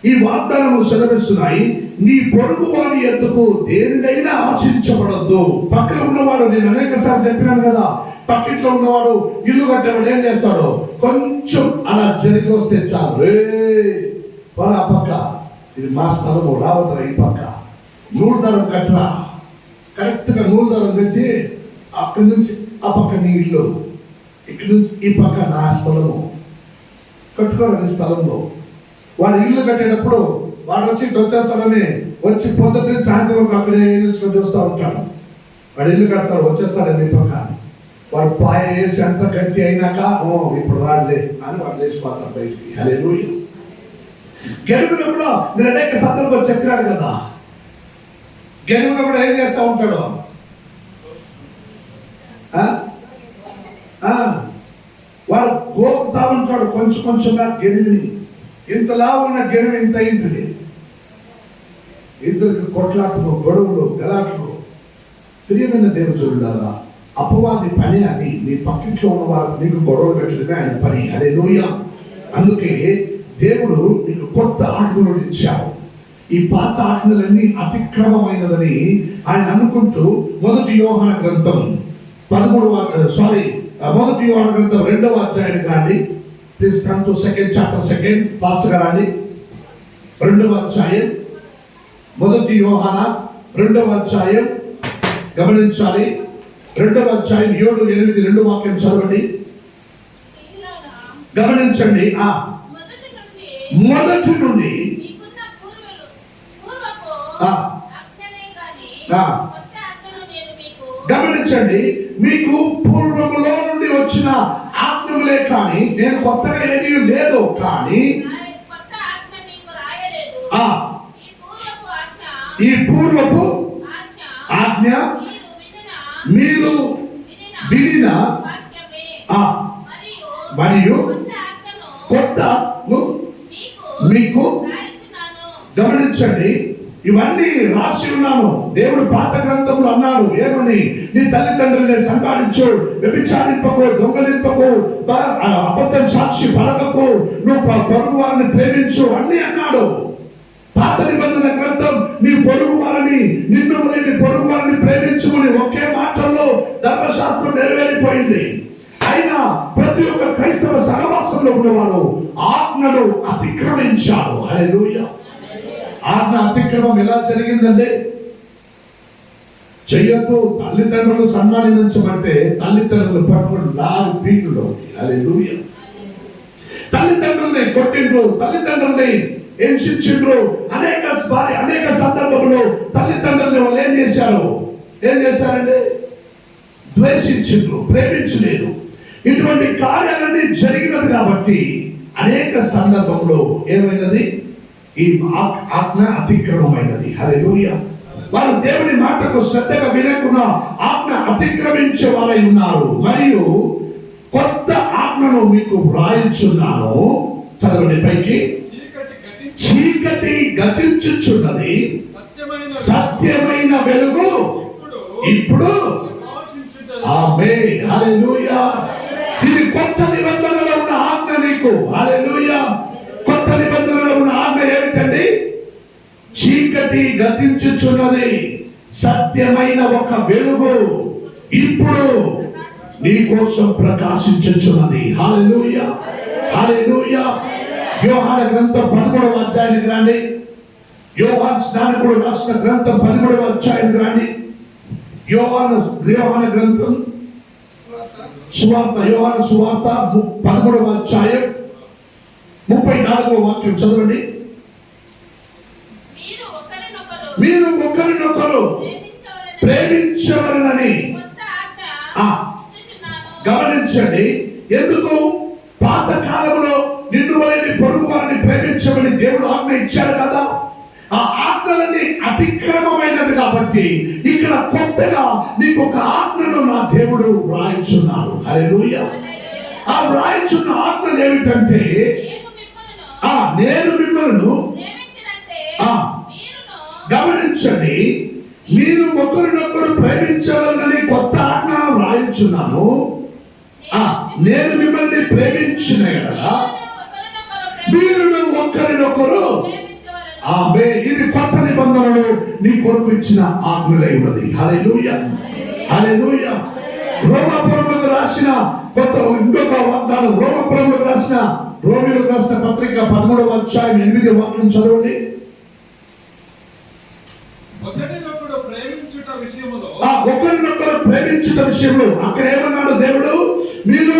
ఈ వాగ్దానము సెలవిస్తున్నాయి, నీ పొరుగు వాడి ఎద్దుకు దేనినైనా ఆశించబడద్దు. పక్కన ఉన్నవాడు, నేను అనేక సార్లు చెప్పినాను కదా, పక్కింట్లో ఉన్నవాడు ఇల్లు కట్టేవాడు ఏం చేస్తాడు? కొంచెం అలా జరిగి వస్తే చాలు, ఆ పక్క ఇది మా స్థలము, రావద్దురా ఈ పక్క, నూరు దారం కట్టరా, కరెక్ట్గా నూరు దారం పెట్టి అక్కడి నుంచి ఆ పక్క నీ ఇల్లు, ఇక్కడ నుంచి ఈ పక్క నా స్థలము, కట్టుకోవాలని స్థలంలో వాడు ఇల్లు కట్టేటప్పుడు వాడు వచ్చి ఇటు వచ్చేస్తాడని వచ్చి పొద్దున్న సాయంత్రం వరకు అక్కడే నిల్చుకొని చూస్తూ ఉంటాడు. వాడు ఇల్లు కడతాడు, వచ్చేస్తాడని ఈ పక్క. వాడు పాయ వేసి అంత గట్టి అయినాక ఇప్పుడు రాడులే అని వాడు లేచిపోతాడు బయటికి. హల్లెలూయా. గెలుపులో కూడా నేను అనేక సందర్భాలు చెప్పినాడు కదా, గెలుపులో కూడా ఏం చేస్తూ ఉంటాడు, వాడు గోపుతా ఉంటాడు కొంచెం కొంచెంగా గెలువిని. ఇంతలా ఉన్న గెలువు ఇంత అయింది. ఇద్దరికి కొట్లాటలు, గొడవలు, గలాటలు. ప్రియమైన దేవుడు చూడాలా, అపవాది పని అది. నీ పక్కింట్లో ఉన్న వారు నీకు గొడవలు పెట్టడమే ఆయన పని. హల్లెలూయా. అందుకే దేవుడు నీకు కొత్త ఆజ్ఞలు ఇచ్చావు. ఈ పాత ఆజ్ఞలన్నీ అతిక్రమమైనదని ఆయన అనుకుంటూ మొదటి యోహాన గ్రంథం 2వ అధ్యాయానికి రండి. Please come to second chapter, second fast గా రండి. 2వ అధ్యాయం, మొదటి యోహాన 2వ అధ్యాయం గమనించాలి. 2వ అధ్యాయం 7, 8, 2 వాక్యం చదవండి. గమనించండి. మొదటి నుండి గమనించండి, మీకు పూర్వములో నుండి వచ్చిన ఆజ్ఞలే కానీ నేను కొత్తగా ఏమీ లేదు. కానీ ఈ పూర్వపు ఆజ్ఞ మీరు వినిన మరియు కొత్త మీకు. గమనించండి, ఇవన్నీ రాసి ఉన్నాను. దేవుడు పాత గ్రంథంలో అన్నాడు ఏమని, నీ తల్లిదండ్రులని సంపాదించు, వ్యభిచారింపకు, దొంగలింపకు, అబద్ధం సాక్షి పలకకు, నువ్వు పొరుగు వారిని ప్రేమించు అన్ని అన్నాడు. పాత నిబంధన గ్రంథం నీ పొరుగు వారిని, నిన్ను నీ పొరుగు వారిని ప్రేమించుకుని ఒకే మాటల్లో ధర్మశాస్త్రం నెరవేరిపోయింది. అయినా ప్రతి ఒక్క క్రైస్తవ సహవాసంలో ఉన్నవారు ఆజ్ఞలు అతిక్రమించారు. హల్లెలూయా. ఆజ్ఞ అతిక్రమం ఎలా జరిగిందంటే, చెయ్యొద్దు, తల్లిదండ్రులు సన్మానించమంటే తల్లిదండ్రులు పట్టుకుని 4 పీకులు. హల్లెలూయా. తల్లిదండ్రుల్ని కొట్టిండ్రు, తల్లిదండ్రుల్ని హింసించిండ్రు. అనేక సందర్భంలో తల్లిదండ్రుల్ని వాళ్ళు ఏం చేశారంటే ద్వేషించిండ్రు, ప్రేమించలేదు. ఇటువంటి కార్యాలన్నీ జరిగినది కాబట్టి అనేక సందర్భంలో ఏమైనది, ఈ ఆజ్ఞ అతిక్రమమైనది. హల్లెలూయా. వారు దేవుని మాటకు శ్రద్ధగా వినకుండా ఆజ్ఞ అతిక్రమించే వారై ఉన్నారు. మరియు కొత్త ఆజ్ఞను మీకు వ్రాయించున్నాను. చదవండి పైకి. చీకటి గతించుచున్నది, సత్యమైన వెలుగు ఇప్పుడు. ఆమేన్. హల్లెలూయా. ఇది కొత్త నిబంధనలో ఉన్న ఆజ్ఞ నీకు. హల్లెలూయా. కొత్త నిబంధనలో ఉన్న ఆజ్ఞ ఏమిటండి? చీకటి గతించుచున్నది, సత్యమైన ఒక వెలుగు ఇప్పుడు నీ కోసం ప్రకాశించుచున్నది. హల్లెలూయా. హల్లెలూయా. యోహాను గ్రంథం 13వ అధ్యాయానికి రండి. యోహాను స్నానకుడు రాసిన గ్రంథం 13వ అధ్యాయానికి రండి. యోహాను గ్రంథం సువార్త, యోహాను సువార్త 13వ అధ్యాయం 34వ వాక్యం చదవండి. మీరు ఒకరినొకరు ప్రేమించవలనని. గమనించండి, ఎందుకు పాత కాలంలో నిన్ను వలని పొరుగు వారిని ప్రేమించమని దేవుడు ఆజ్ఞ ఇచ్చాడు కదా. ఆ ఆజ్ఞలని అతిక్రమమైనది కాబట్టి ఇక్కడ కొత్తగా నీకు ఒక ఆజ్ఞను నా దేవుడు వ్రాయించున్నాడు. హల్లెలూయా. ఆ వ్రాయించున్న ఆజ్ఞలు ఏమిటంటే, నేను మిమ్మల్ని గమనించండి, మీరు ఒకరినొకరు ప్రేమించవాలని కొత్త ఆజ్ఞ వ్రాయించున్నాను. నేను మిమ్మల్ని ప్రేమించిన ఎడల మీరు ఒకరినొకరు. ఇది కొత్త నిబంధనలు నీ కొరకు ఇచ్చిన ఆజ్ఞలై ఉన్నది. హల్లెలూయా. హల్లెలూయా. రోమపురములకు రాసిన ఇంకొక వాగ్దానం, రోమపురములకు రాసిన రోమిలకు రాసిన పత్రిక 13వ అధ్యాయం 8వ వాక్యం చదవండి. ఒకరినొకరు ప్రేమించుట విషయంలో అక్కడ ఏమన్నాడు దేవుడు? మీరు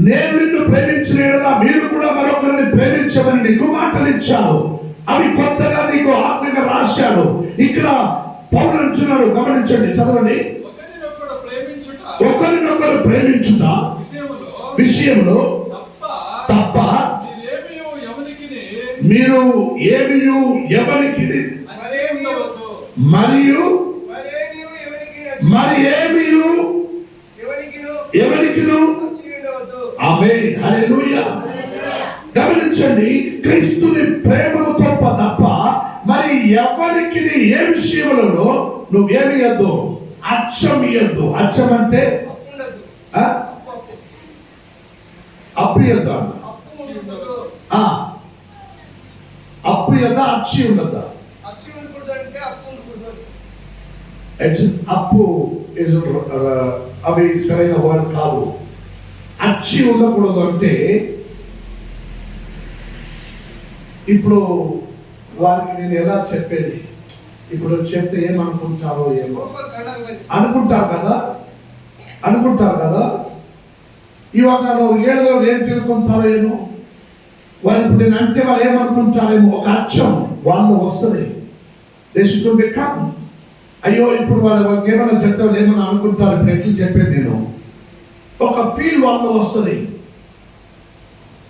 నేను నిన్ను ప్రేమించిన యెడల మీరు కూడా మరొకరిని ప్రేమించమని నీకు మాటలు ఇచ్చాను. అవి కొత్తగా నీకు ఆజ్ఞగా రాశాను. ఇక్కడ పౌలు అంటున్నాడు, గమనించండి, చదవండి. ఒకరినొకరు ప్రేమించుట విషయంలో తప్ప మీరు ఏమియు ఎవరికి మరియు మరి ఏమియు ఎవరికిను. ఆమేన్, హల్లెలూయా. గమనించండి, క్రీస్తుని ప్రేమను తప్ప మరి ఎవరికి ఏ విషయంలో నువ్వేమి ఇయ్యద్దు, అచ్చం ఇయ్యద్దు. అచ్చం అంటే అప్పు ఇయ్యద్దు, అప్పు ఇయ్యద్దా, అచ్చి ఉండద్దా? అప్పు అవి సరైన వర్డ్ కాదు. అచ్చి ఉండకూడదు అంటే ఇప్పుడు వారికి నేను ఎలా చెప్పేది, ఇప్పుడు చెప్తే ఏమనుకుంటారో ఏమో అనుకుంటారు కదా. ఇవాళ ఏదో ఏం తిరుగుకుంటారో ఏమో, వాళ్ళు ఇప్పుడు నేను అంటే వాళ్ళు ఏమనుకుంటారేమో, ఒక అచ్చం వాళ్ళు వస్తుంది. దేశంలో కాదు, అయ్యో ఇప్పుడు వాళ్ళకి ఏమైనా చెప్తే వాళ్ళు ఏమైనా అనుకుంటారు, ఇప్పుడు ఎట్లా చెప్పేది నేను, ఒక ఫీల్ వాళ్ళు వస్తుంది.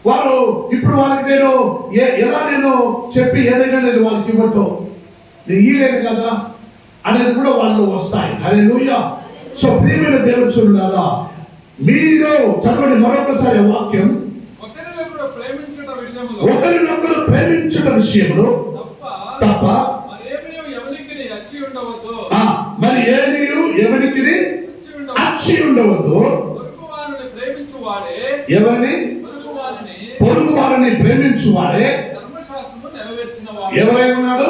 వాళ్ళు ఇప్పుడు వాళ్ళకి నేను ఎలా నేను చెప్పి ఏదైనా నేను వాళ్ళకి ఇవ్వటం నేను ఇయ్యలేను కదా అనేది కూడా వాళ్ళు వస్తాయి. హల్లెలూయా. సో ప్రియమైన దేవుని చూడాలా, మీరు చదవండి మరొకసారి వాక్యం. ఒకరినొకరు ప్రేమించుట విషయంలో తప్ప మరి ఏమీ ఎవరికి అచ్చి ఉండవద్దు. ఎవరిని? పొరుగు వారిని ప్రేమించువాడే ఎవరై ఉన్నాడు?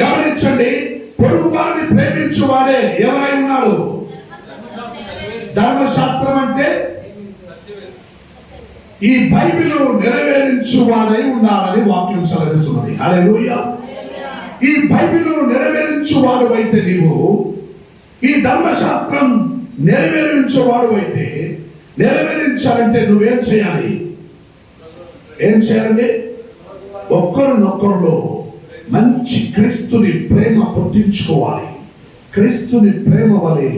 గమనించండి, పొరుగు వారిని ప్రేమించువాడే ఎవరై ఉన్నాడు? ధర్మశాస్త్రం అంటే ఈ బైబిల్ నెరవేరించువాడై ఉండాలని వాక్యం సెలవిస్తున్నది. హల్లెలూయా. ఈ బైబిల్ నెరవేరించువాడు అయితే నీవు, ఈ ధర్మశాస్త్రం నెరవేరించేవాడు అయితే, నెరవేరించాలంటే నువ్వేం చేయాలి? ఏం చేయాలండి? ఒక్కరినొక్కరిలో మంచి క్రీస్తుని ప్రేమ పుట్టించుకోవాలి. క్రీస్తుని ప్రేమ వలె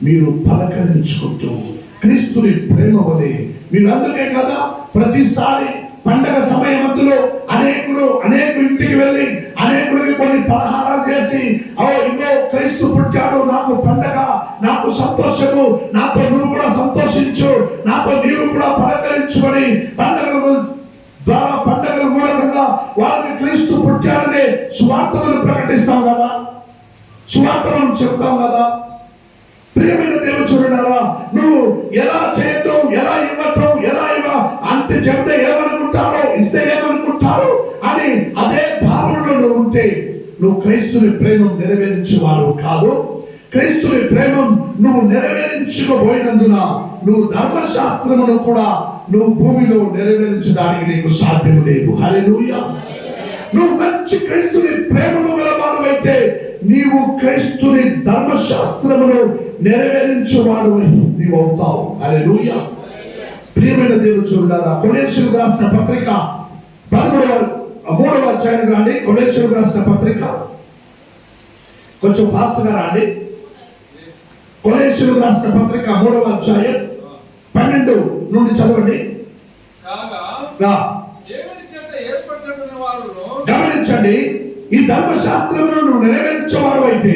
మీరు పలకరించుకుంటూ, క్రీస్తుని ప్రేమ వలె మీరు, అందుకే కదా ప్రతిసారి పండగ సమయం మధ్యలో అనేక ఇంటికి వెళ్ళి అనేకుడికి కొన్ని పలహారాలు చేసి, ఇదో క్రీస్తు పుట్టాడు, నాకు పండగ, నాకు సంతోషము, నాతో నువ్వు కూడా సంతోషించు, నాతో నీవు కూడా పలకరించుకొని పండగల మూలంగా వారికి క్రీస్తు పుట్టాడనే స్వార్థమును ప్రకటిస్తాం కదా, స్వార్థమును చెప్తాం కదా. ప్రియమైన దేవుడు చూడాలా, నువ్వు ఎలా చేయటం, ఎలా ఇవ్వటం, ఎలా అంటే చెప్తే ఏమనుకుంటారో, ఇస్తే ఏమనుకుంటారో అని అదే భావనలో నువ్వు ఉంటే నువ్వు క్రీస్తుని ప్రేమ నెరవేర్చేవాడు కాదు. క్రీస్తుని ప్రేమ నువ్వు నెరవేరించకపోయినందున నువ్వు ధర్మశాస్త్రమును కూడా నువ్వు భూమిలో నెరవేర్చడానికి నీకు సాధ్యం లేదు. హల్లెలూయా. నువ్వు మంచి క్రీస్తుని ప్రేమను గలవాడవైతే నీవు క్రీస్తుని ధర్మశాస్త్రమును నెరవేరించేవాడు నీవు అవుతావు. హల్లెలూయా. ప్రియమైన దేవుడు చూడాలా, కొలెస్సీయులకు రాసిన పత్రిక 3వ అధ్యాయం రాండి. కొలెస్సీయులకు రాసిన పత్రిక కొంచెం ఫాస్ట్ గా రాండి. కొలెస్సీయులకు రాసిన పత్రిక 3వ అధ్యాయం 12 నుండి చదవండి. గమనించండి, ఈ ధర్మశాస్త్రమును నువ్వు నెరవేర్చేవాడు అయితే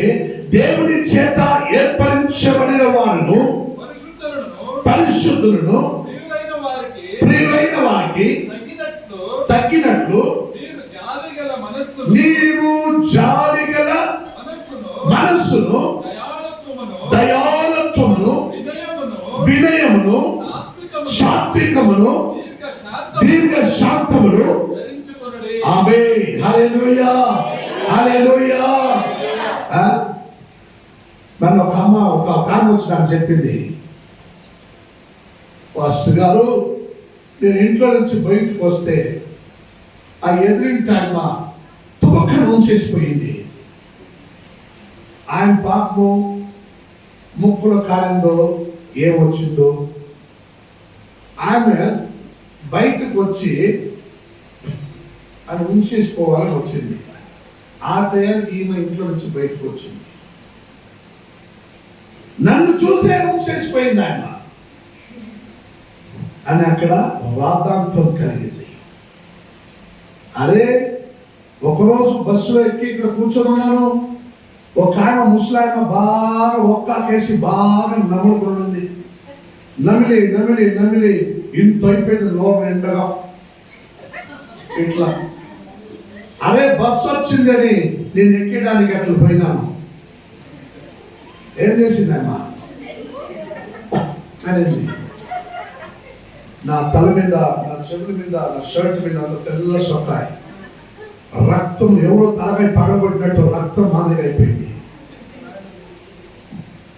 దేవుని చేత ఏర్పరచబడిన వారును పరిశుద్ధులను ప్రియులైన వారికి తగ్గినట్లు నీవు జాలిగల మనస్సును, దయాళత్వమును, వినయమును, సాత్వికమును, దీర్ఘశాంతమును. ఆమేన్. హల్లెలూయా. హల్లెలూయా. నన్ను ఒక అమ్మ ఒక కారణం వచ్చి నాకు చెప్పింది, పాస్టర్ గారు నేను ఇంట్లో నుంచి బయటకు వస్తే ఆ ఎదురింటి ఆయన తుపక్కన ఉంచేసిపోయింది. ఆయన పాపము ముక్కులో కాలిందో ఏమొచ్చిందో, ఆమె బయటకు వచ్చి అని ఉంచేసుకోవాలని వచ్చింది. ఆ టయానికి ఈమె ఇంట్లో నుంచి బయటకు వచ్చింది. నన్ను చూసే ఉంచేసిపోయింది ఆయన అని అక్కడ వాదాంతం కలిగింది. అరే, ఒకరోజు బస్సులో ఎక్కి ఇక్కడ కూర్చొని ఉన్నాను. ఒక ఆయన ముసలాయన బాగా ఒక్కాకేసి బాగా నమ్ముకున్నది. నమిలి నమిలి నమిలి ఇంత అయిపోయింది నోరు నిండగా ఇట్లా. అరే, బస్సు వచ్చిందని నేను ఎక్కడానికి అట్లా పోయినాను. ఏం చేసిందమ్మా అనేది నా తల మీద, నా చెవుల మీద, నా షర్ట్ మీద అంత తెల్ల సొట్టాయి. రక్తం ఎవరో తలకాయ పగలగొట్టినట్టు రక్తం మాదిరిగా అయిపోయింది.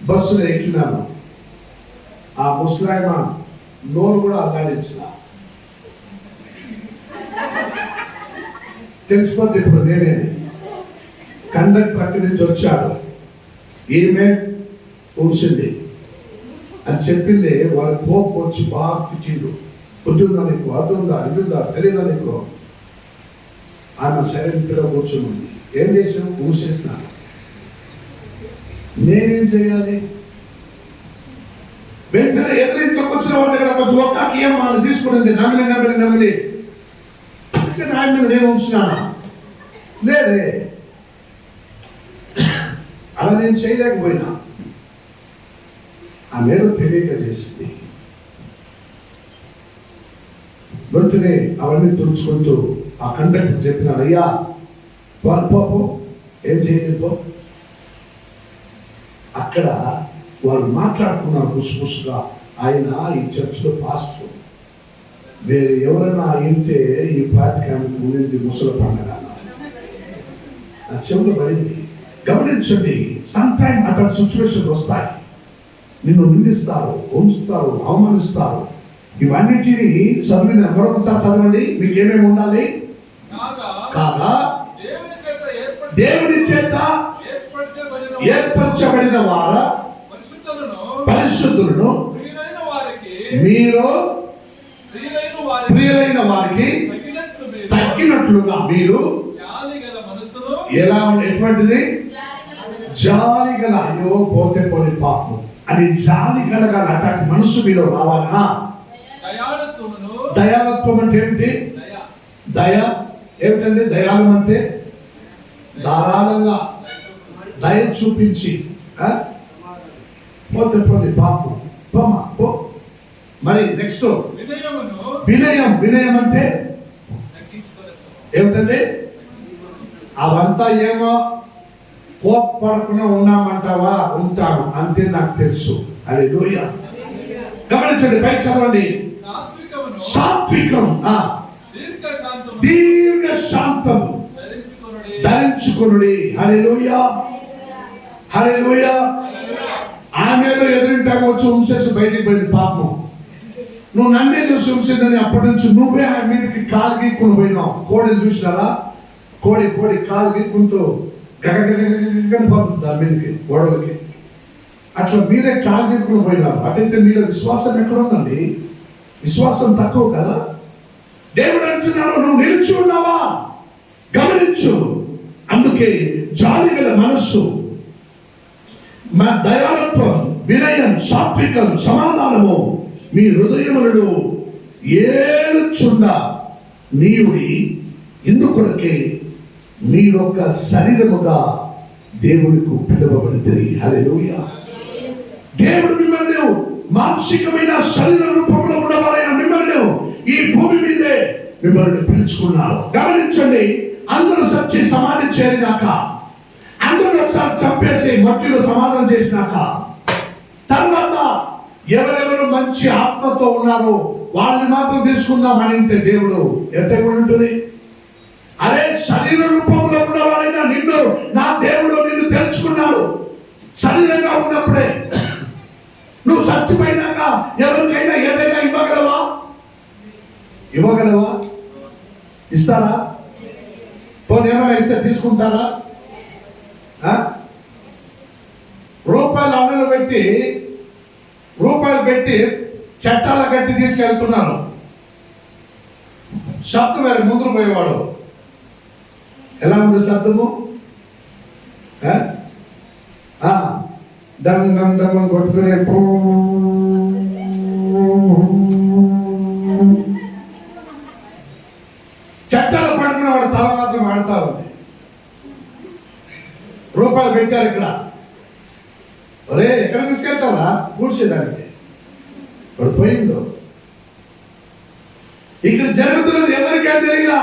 బస్సులో ఎక్కినాను. ఆ ముసలాయన నోరు కూడా అల్లాడించిన. తెలిసిపోతే ఇప్పుడు నేనే. కండక్టర్ అక్కడి నుంచి వచ్చాడు. ఈమె కూర్చుంది అని చెప్పింది. వాళ్ళ కోపం వచ్చి బాగా తిట్టిండు. పొద్దుందా నీకు, అదుందా, ఇదుందా, తెలియదా నీకు? ఆమె సైలెంట్గా కూర్చుని ఏం చేసాను, మూసేసిన. నేనేం చేయాలి? వెంటనే ఎదురింట్లోకి వచ్చిన వాళ్ళ దగ్గర కొంచెం ఒక్కకి ఏం వాళ్ళు తీసుకుని నమిలి నమిలి నమిలి ఆయన మీద నేను ఉంచినాను. లేదే, అలా నేను చేయలేకపోయినా. ఆ మీద తెలియక చేసింది. వెంటనే అవన్నీ తుడుచుకుంటూ ఆ కండక్టర్ చెప్పినాడు, అయ్యా పాపం ఏం చేయలేపో. అక్కడ వాళ్ళు మాట్లాడుకున్నారు ముసుముసుగా. ఆయన ఈ చర్చిలో పాస్టర్, వేరే ఎవరైనా వింటే ఈ పాఠ్యానికి ఉండింది ముసలి పండుగ నా చెవులు పడింది. గమనించండి, సమ్ టైమ్ అటువంటి సిచ్యువేషన్ వస్తాయి. నిన్ను నిందిస్తారు, ఉంచుతారు, అవమానిస్తారు. ఇవన్నిటినీ చదివిన మరొకసారి చదవండి. మీకు ఏమేమి ఉండాలి? కాగా దేవుని చేత ఏర్పరచబడిన వారు పరిశుద్ధులను మీరు ప్రియులైన వారికి తగ్గినట్లుగా మీరు ఎలా ఎటువంటిది? జాలి గల. అయ్యో పోతే పోని పాపం అని జాలి కలగాలి. అట్లాంటి మనసు మీలో రావాలా? దయాలత్వం అంటే ఏమిటి? దయ ఏమిటండి? దయాలం అంటే ధారాళంగా దయ చూపించి పోతే పోని పాపం పో. మరి నెక్స్ట్ వినయం. వినయం అంటే ఏమిటండి? అవంతా ఏమో కోప్పడకుండా ఉన్నామంటావా? ఉంటాను, అంతే నాకు తెలుసు. హల్లెలూయా. గమనించండి, పైకి చదవండి. సాత్వికం, దీర్ఘ శాంతము ధరించుకొనుడి. హల్లెలూయా, హల్లెలూయా. ఆమెలో ఎదురింటాక వచ్చి ఉంసేసి బయటికి పోయింది పాపం. నువ్వు నన్నే చూసి ఉంసిందని అప్పటి నుంచి నువ్వే ఆయన మీదకి కాలు గీక్కుని పోయినావు. కోడిని చూసినారా? కోడి కాలు గీక్కుంటూ గగగగగని పోతుంది దాని మీదకి, గోడలకి. అట్లా మీరే కాలు గీక్కుని పోయినారు. అటైతే మీలో విశ్వాసం ఎక్కడ ఉందండి? విశ్వాసం తక్కువ కదా. దేవుడు అంటున్నాడు, నువ్వు నిలిచి ఉన్నావా? గమనించు. అందుకే జాలి గల మనస్సు, దయాళత్వం, వినయం, సాత్వికం, సమాధానము మీ హృదయములను ఏలుచుండ నీవుడి. ఇందుకొరకే మీరొక శరీరముగా దేవుడికి పిలువబడితే. హల్లెలూయా. దేవుడు మిమ్మల్ని మానసికమైన శరీర రూపంలో ఉన్నవారైన మిమ్మల్ని ఈ భూమి మీదే మిమ్మల్ని పిలుచుకున్నారు. గమనించండి, అందరూ సచ్చి సమాధి చేరినాక, అందరూ ఒకసారి చంపేసి మట్టిలో సమాధానం చేసినాక, తర్వాత ఎవరెవరు మంచి ఆత్మతో ఉన్నారో వాళ్ళని మాత్రం తీసుకుందాం అని దేవుడు ఎంత కూడా ఉంటుంది. అరే, శరీర రూపంలో ఉన్నవారైనా నిన్ను నా దేవుడు నిన్ను తెలుసుకున్నాడు. శరీరంగా ఉన్నప్పుడే నువ్వు చచ్చిపోయినాక ఎవరికైనా ఏదైనా ఇవ్వగలవా? ఇస్తారా? పోనీ ఏమైనా ఇస్తే తీసుకుంటారా? రూపాయలు అన్నలు పెట్టి రూపాయలు పెట్టి చట్టాల కట్టి తీసుకెళ్తున్నారు. శబ్దం వేరే ముందుకు పోయేవాడు. ఎలా ఉంది శబ్దము? దంగం దంగం కొట్టుకునే చట్టాలు పడుకున్న వాడు తల మాత్రం ఆడుతా ఉంది. రూపాయలు పెట్టారు ఇక్కడ. ఒరే ఎక్కడ తీసుకెళ్తావా? కూర్చేదానికి. వాడు పోయిందో. ఇక్కడ జరుగుతున్నది ఎవరికే తెలియదా.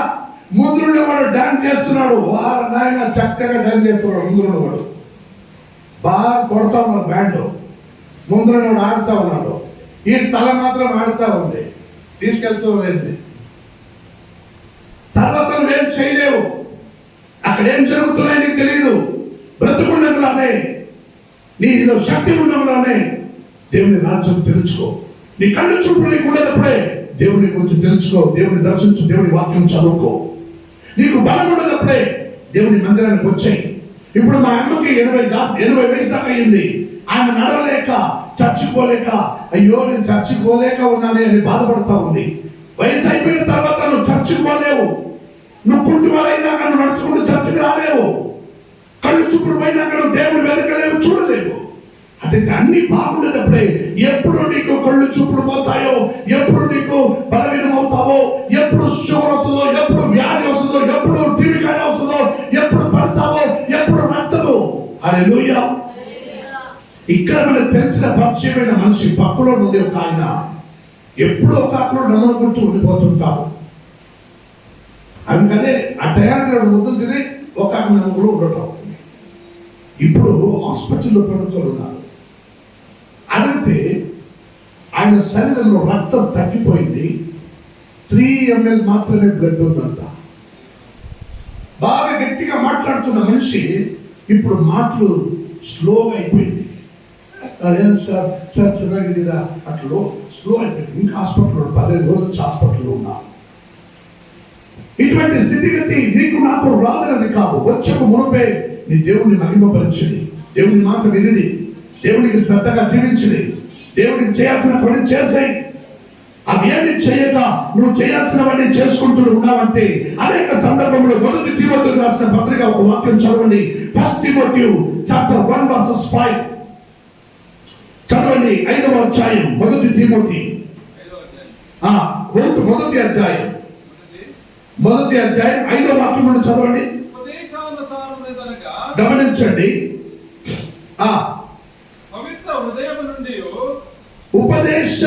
ముందుండేవాడు డాన్స్ చేస్తున్నాడు. వారు నాయన చక్కగా డాన్స్ చేస్తున్నాడు. ముందుండేవాడు బాగా కొడతా ఉన్నాడు బ్యాండ్. ముందుండేవాడు ఆడుతా ఉన్నాడు. ఈ తల మాత్రం ఆడుతా ఉంది. తీసుకెళ్తూ ఉంది. తర్వాత నువ్వేం చేయలేవు. అక్కడ ఏం జరుగుతున్నాయో నీకు తెలియదు. బ్రతుకుండగానే నీలో శక్తి ఉండగానే దేవుని రాజ్యం తెలుసుకో. నీ కళ్ళు చూపు నీకు ఉండేటప్పుడే దేవుని గురించి తెలుసుకో. దేవుని దర్శించు. దేవుని వాక్యం చదువుకో. నీకు బలం ఉండేటప్పుడే దేవుని మందిరానికి వచ్చాయి. ఇప్పుడు మా అమ్మకి 80 వయసు దాకా అయింది. ఆమె నడవలేక చర్చికి పోలేక, అయ్యో నేను చర్చికి పోలేక ఉన్నానే అని బాధపడతా ఉంది. వయసు అయిపోయిన తర్వాత నువ్వు చర్చికి పోలేవు. నువ్వు కుంటి వాళ్ళైనాక నువ్వు నడుచుకుంటూ చర్చికి రాలేవు. కళ్ళు చూపుడు పోయినాక నువ్వు దేవుని వెతకలేవు, చూడలేవు. అంటే అన్ని బాగుండేటప్పుడే ఎప్పుడు నీకు కళ్ళు చూపుడు పోతాయో, ఎప్పుడు నీకు బలహీనం అవుతావో, ఎప్పుడు షుగర్ వస్తుందో, ఎప్పుడు వ్యాధి వస్తుందో, ఎప్పుడు టీవీ కాయ వస్తుందో, ఎప్పుడు పడతావో, ఎప్పుడు నట్టదు. హల్లెలూయా. ఇక్కడ మనకు తెలిసిన పరిచయమైన మనిషి పక్కలో నుండి ఒక ఆయన ఎప్పుడో ఒక అక్కడ నమ్ముకుంటూ ఉండిపోతుంటారు. అందుకనే ఆ టయానికి 2 ముద్దలు తిని ఒక నమ్ముకులు ఉండటం. ఇప్పుడు హాస్పిటల్లో పడుకొని ఉన్నారు. అడిగితే ఆయన శరీరంలో రక్తం తగ్గిపోయింది. 3 ml మాత్రమే బ్లడ్ ఉందంట. బాగా గట్టిగా మాట్లాడుతున్న మనిషి ఇప్పుడు మాటలు స్లోగా అయిపోయింది. సార్ సార్ చిన్నగా అట్లా స్లో అయిపోయింది. ఇంకా హాస్పిటల్లో 15 రోజులు హాస్పిటల్లో ఉన్నా. ఇటువంటి స్థితిగతి నీకు నాకు రాదన్నది కాదు. వచ్చక మునుపే నీ దేవుని మహిమపరచండి. దేవుని మాట వినిది. దేవునికి శ్రద్ధగా జీవించండి. దేవునికి చేయాల్సిన పని చేసాయి. అవి ఏమి చేయక నువ్వు చేయాల్సినవన్నీ చేసుకుంటూ ఉన్నావంటే అనేక సందర్భంలో 1 తిమోతికి రాసిన పత్రిక ఒక వాక్యం చదవండి. 1 Timothy chapter 1 verses 5 చదవండి. 5వ అధ్యాయం 1 తిమోతి. మొదటి అధ్యాయం 5వ వాక్యం నుండి చదవండి. గమనించండి. పవిత్ర హృదయం నుండి ఉపదేశ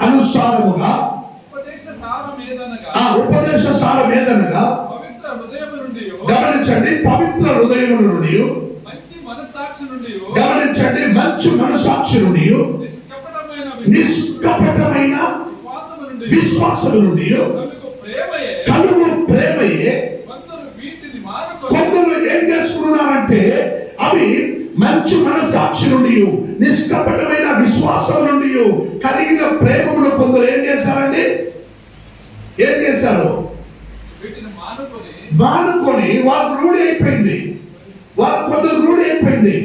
అనుసారముగా ఉపదేశ సారమేదనగా పవిత్ర హృదయం నుండి గమనించండి. పవిత్ర హృదయం నుండి మంచి మనస్సాక్షి నుండి గమనించండి. మంచి మనస్సాక్షి నుండి నిష్కపటమైన విశ్వాసము నుండి కలుగు ప్రేమయే కొందరు ఏం చేసుకున్నారంటే అవి మంచి మనస్సాక్షి నుండి నిష్కపటమైన విశ్వాసం నుండి కలిగిన ప్రేమను కొందరు ఏం చేశారండి? ఏం చేశారు? మానుకొని వాళ్ళకు రూఢి అయిపోయింది. వాళ్ళ కొందరు రూఢి అయిపోయింది.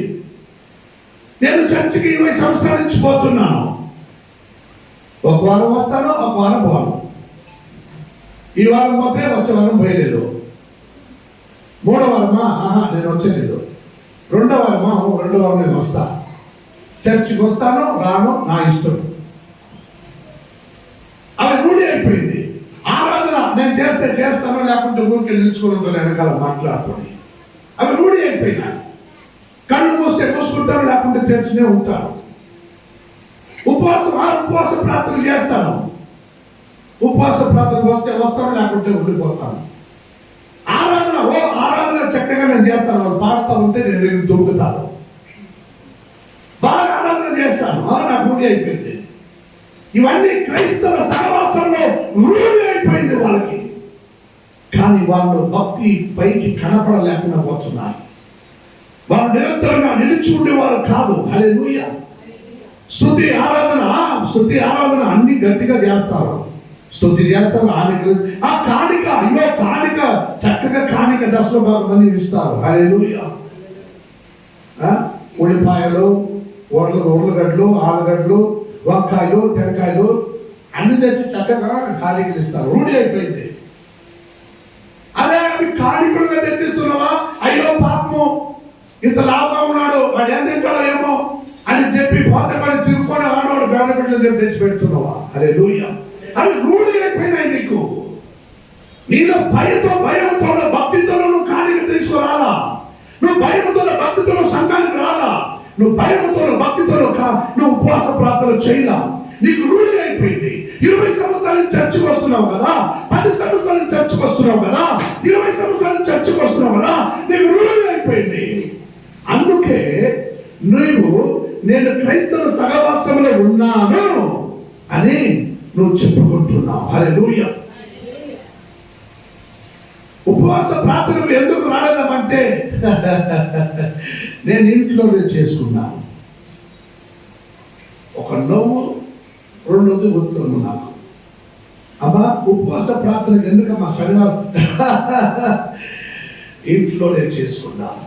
నేను చర్చికి 20 సంవత్సరాల నుంచి పోతున్నాను. ఒక వారం వస్తాను, ఒక వారం పోను. ఈ వారం పోతే వచ్చే వారం పోయలేదు. 3వ వారమా నేను వచ్చేలేదు. 2వ వారమా 2వ వారం నేను వస్తా. చర్చికి వస్తాను, రాను, నా ఇష్టం. అవి రూఢి అయిపోయింది. ఆరాధన నేను చేస్తే చేస్తాను, లేకుంటే ఊరికి నిలుచుకుని ఉంటాను వెనకాల మాట్లాడుకొని. అవి రూఢి అయిపోయినాయి. కళ్ళు మూస్తే మూసుకుంటారు, లేకుంటే తెరిచినే ఉంటారు. ఉపవాస ప్రార్థన చేస్తాను. ఉపవాస ప్రార్థన వస్తే వస్తాను, లేకుంటే ఉండిపోతాను. ఆరాధన చక్కగా నేను చేస్తాను. వాళ్ళు పాడుతూ ఉంటే నేను దొంగతాను. బాగా ఆరాధన చేస్తాను. నాకు రూఢి అయిపోయింది. ఇవన్నీ క్రైస్తవ సహవాసంలో రూఢి అయిపోయింది వాళ్ళకి. కానీ వాళ్ళు భక్తి పైకి కనపడలేకుండా పోతున్నారు. వాళ్ళు నిరంతరంగా నిలిచి ఉండేవారు కాదు. హల్లెలూయా. స్తుతి ఆరాధన అన్ని గట్టిగా చేస్తారు. స్తుతి చేస్తారు. కాணிక చక్కగా కాணிక దశలో భాగం మంది ఇస్తారు. హల్లెలూయా. ఉల్లిపాయలు ఉర్లగడ్డలు, ఆలుగడ్డలు, వంకాయలు, తెరకాయలు అన్ని తెచ్చి చక్కగా కాళీకి ఇస్తారు. రూఢి అయిపోయింది. అదే అవి కాళీకులుగా తెచ్చిస్తున్నావా? అయ్యో పాపము, ఇంత లాభంగా ఉన్నాడు, వాడు ఏం తింటాడో ఏమో అని చెప్పి పోతపడి తిరుక్కొని ఆడవాడు బేడబిడ్డలు చెప్పి తెచ్చి పెడుతున్నావా? అదే లూయ. అవి రూఢి అయిపోయినాయి నీకు. నీలో భయంతో భక్తితో నువ్వు కాళీకి తీసుకురాలా. నువ్వు భయంతో భక్తితో సంఘానికి రాలా. నువ్వు భయంతో భక్తితో నువ్వు ఉపవాస ప్రార్థన చేయలా. నీకు రూఢి అయిపోయింది. 20 సంవత్సరాల నుంచి చర్చకు వస్తున్నావు కదా, 10 సంవత్సరాల నుంచి చర్చకు వస్తున్నావు కదా, 20 సంవత్సరాల నుంచి చర్చకు వస్తున్నావు కదా, నీకు రూఢి అయిపోయింది. అందుకే నేను క్రైస్తవ సహవాసంలో ఉన్నాను అని నువ్వు చెప్పుకుంటున్నావు. హల్లెలూయా. ఉపవాస ప్రార్థనకు ఎందుకు రాలేదంటే నేను ఇంట్లోనే చేసుకున్నాను. ఒక నవ్వు, 2 ఉత్తరం నాకు. అమ్మా ఉపవాస ప్రార్థనకు ఎందుకమ్మా శనివారం ఇంట్లోనే చేసుకున్నాను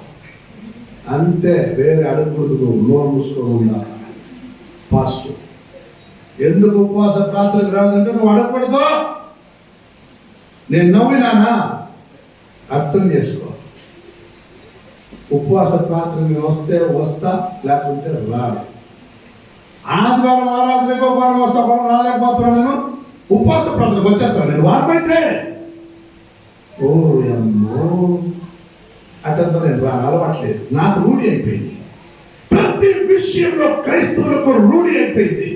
అంతే. వేరే అడుగుడు నోరు మూసుకొని ఉన్నాను. పాస్టర్ ఎందుకు ఉపవాస ప్రార్థనకు రాదంటే నువ్వు అడగకూడదు. నేను నవ్వినానా? అర్థం చేసుకో. ఉపవాస ప్రార్థనకి వస్తా, లేకుంటే రాడు. ఆదివారం ఆరాధనకు వారం వస్తా, వారం రాలేకపోతున్నాను. నేను ఉపవాస ప్రార్థనకు వచ్చేస్తాను. నేను వారం అయితే ఓ అమ్మో అటంతా నేను అలవాట్లేదు. నాకు రూఢి అయిపోయింది. ప్రతి విషయంలో క్రైస్తవులకు రూఢి అయిపోయింది.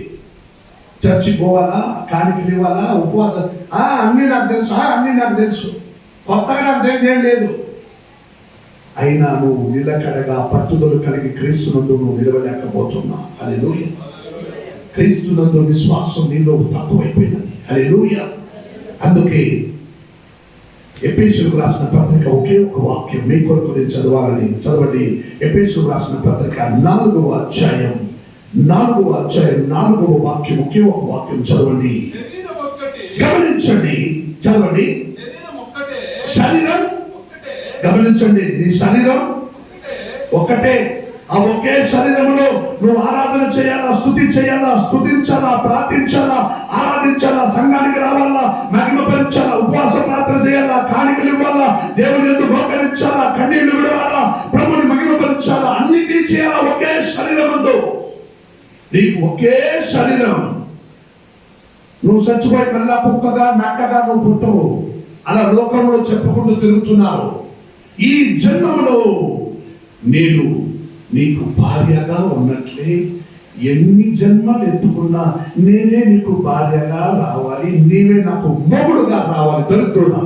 చర్చి పోవాలా, కాணிకలు ఇవ్వాలా, ఉపవాసం అన్నీ నాకు తెలుసు, అన్నీ నాకు తెలుసు, కొత్తగా నాకు ఏం లేదు. అయినా నువ్వు నిలకడగా పట్టుదల కలిగి క్రీస్తునందు నువ్వు నిలవలేకపోతున్నావు. హల్లెలూయా. క్రీస్తునందు విశ్వాసం నీలో తక్కువైపోయినది. హల్లెలూయా. అందుకే ఎఫెసీయులకు రాసిన పత్రిక ఒకే ఒక వాక్యం మీ కొరకు నేను చదవండి. ఎఫెసీయులకు రాసిన పత్రిక 4వ అధ్యాయం 4వ వాక్యం, ఒకే ఒక వాక్యం చదవండి. గమనించండి, చదవండి. శరీరం గమనించండి. నీ శరీరం ఒక్కటే. ఆ ఒకే శరీరంలో నువ్వు ఆరాధన చేయాలా, స్తుతి చేయాలా, స్తుతించాలా, ప్రార్థించాలా, ఆరాధించాలా, సంఘానికి రావాలా, మహిమపరించాలా, ఉపవాస ప్రార్థన చేయాలా, కాணிకలు ఇవ్వాలా, దేవుని యందు మోకరించాలా, కన్నీళ్లు విడవాలా, ప్రభుని మహిమపరించాలా, అన్నిటి చేయాలా ఒకే శరీరమందు. నీకు ఒకే శరీరం. నువ్వు చచ్చిపోయి మళ్ళా కుక్కగా నక్కగా నువ్వు పుట్టవు. అలా లోకంలో చెప్పుకుంటూ తిరుగుతున్నారు. ఈ జన్మలో నేను నీకు భార్యగా ఉన్నట్లే ఎన్ని జన్మలు ఎత్తుకున్నా నేనే నీకు భార్యగా రావాలి, నీవే నాకు మొగుడుగా రావాలి. దొరుకుతున్నా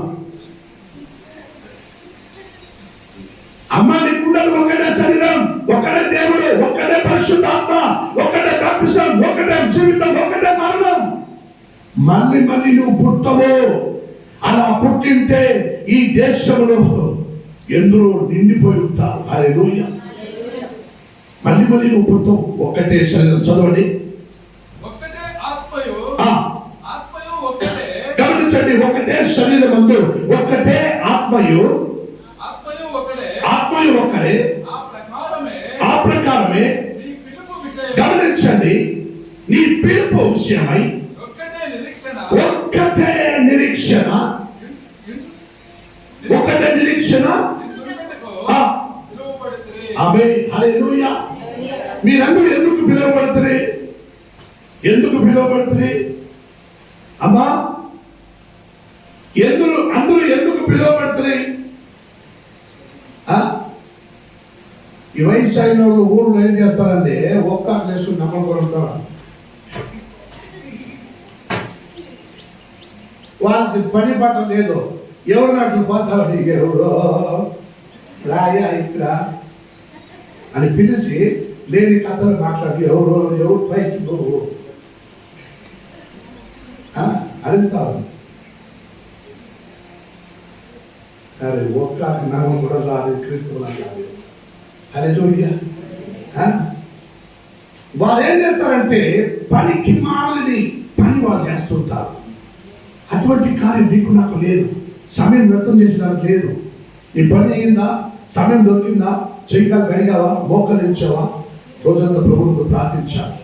అమ్మ, నీకుండదు ఒకటే శరీరం, ఒకటే దేవుడు, ఒకటే పరిశుద్ధాత్మ, ఒకటే బాప్తిసం, ఒకటే జీవితం, ఒకటే మరణం. మళ్ళీ నువ్వు పుట్టవు. అలా పుట్టింటే ఈ దేశంలో ఎందరో నిండిపోయి ఉంటారు. హల్లెలూయా. మళ్ళీ నువ్వు పుట్టవు. ఒక్కటే శరీరం. చదవండి. గమనించండి. ఒకటే శరీరం అందు ఒకటే ఆత్మయు ఒకడే. ఆ ప్రకారమే గమనించండి. నీ పిలుపు విషయమై ఒక్కటే నిరీక్షణ. ఆమేన్. హల్లెలూయా. మీరందరూ ఎందుకు పిలువబడుతుంది? అమ్మా, అందరూ ఎందుకు పిలువబడుతుంది? ఈ వయసు అయిన వాళ్ళు ఊళ్ళో ఏం చేస్తారంటే ఒక్క చేసుకుని నమ్మకం కొడుతారు. వాళ్ళకి పని పాట లేదు. ఎవరు అట్లు పోతాడు, ఎవరో రాయా ఇక్కడ అని పిలిచి లేని కథలు మాట్లాడి ఎవరు పైకి అడుగుతారు. అరే ఒక్క నమ్మకం కూడా రాదు, క్రీస్తువులా కాదు. హల్లెలూయా. వాళ్ళు ఏం చేస్తారంటే పనికి మాలని పని వాళ్ళు చేస్తుంటారు. అటువంటి కార్యం నీకు నాకు లేదు. సమయం వ్యర్థం చేసినానికి లేదు. నీ పని అయిందా? సమయం దొరికిందా? చెయ్యిగా గడిగావా? మోకరించావా? రోజంతా ప్రభువుతో ప్రార్థించాలి,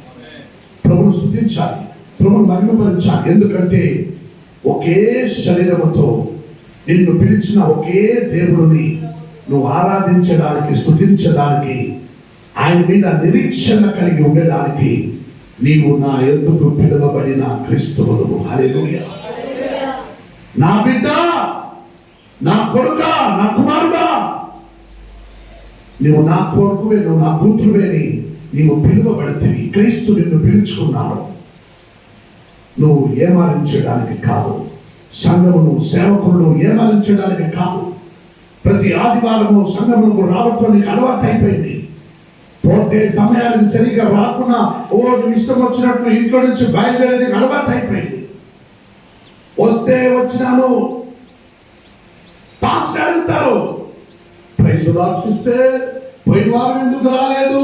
ప్రభువును స్తుతించాలి, ప్రభువును మహిమపరచాలి. ఎందుకంటే ఒకే శరీరముతో నిన్ను పిలిచిన ఒకే దేవుడిని నువ్వు ఆరాధించడానికి, స్తుతించడానికి, ఆయన మీద నిరీక్షణ కలిగి ఉండడానికి నీవు నా ఎందుకు పిలువబడిన క్రీస్తువులు. హల్లెలూయా. నా బిడ్డ, నా కొడుక, నా కుమారుడా, నువ్వు నా కొడుకువే, నువ్వు నా కూతురువేని నీవు పిలువబడితివి. క్రీస్తు నిన్ను పిలుచుకున్నాడు. నువ్వు ఏమారించడానికి కాదు, సంఘమును సేవకులను ఏమారించడానికి కాదు. ప్రతి ఆదివారము సంఘములకు రావటం నీకు అలవాటు అయిపోయింది. పోతే సమయానికి సరిగ్గా రాకుండా ఇష్టం వచ్చినట్లు ఇంట్లో నుంచి బయలుదేరి అలవాటు అయిపోయింది. వస్తే వచ్చినాను పాస్టర్ అడుగుతారు, ప్రైజ్ ది లార్డ్ సిస్టర్, పోయిన వారం ఎందుకు రాలేదు?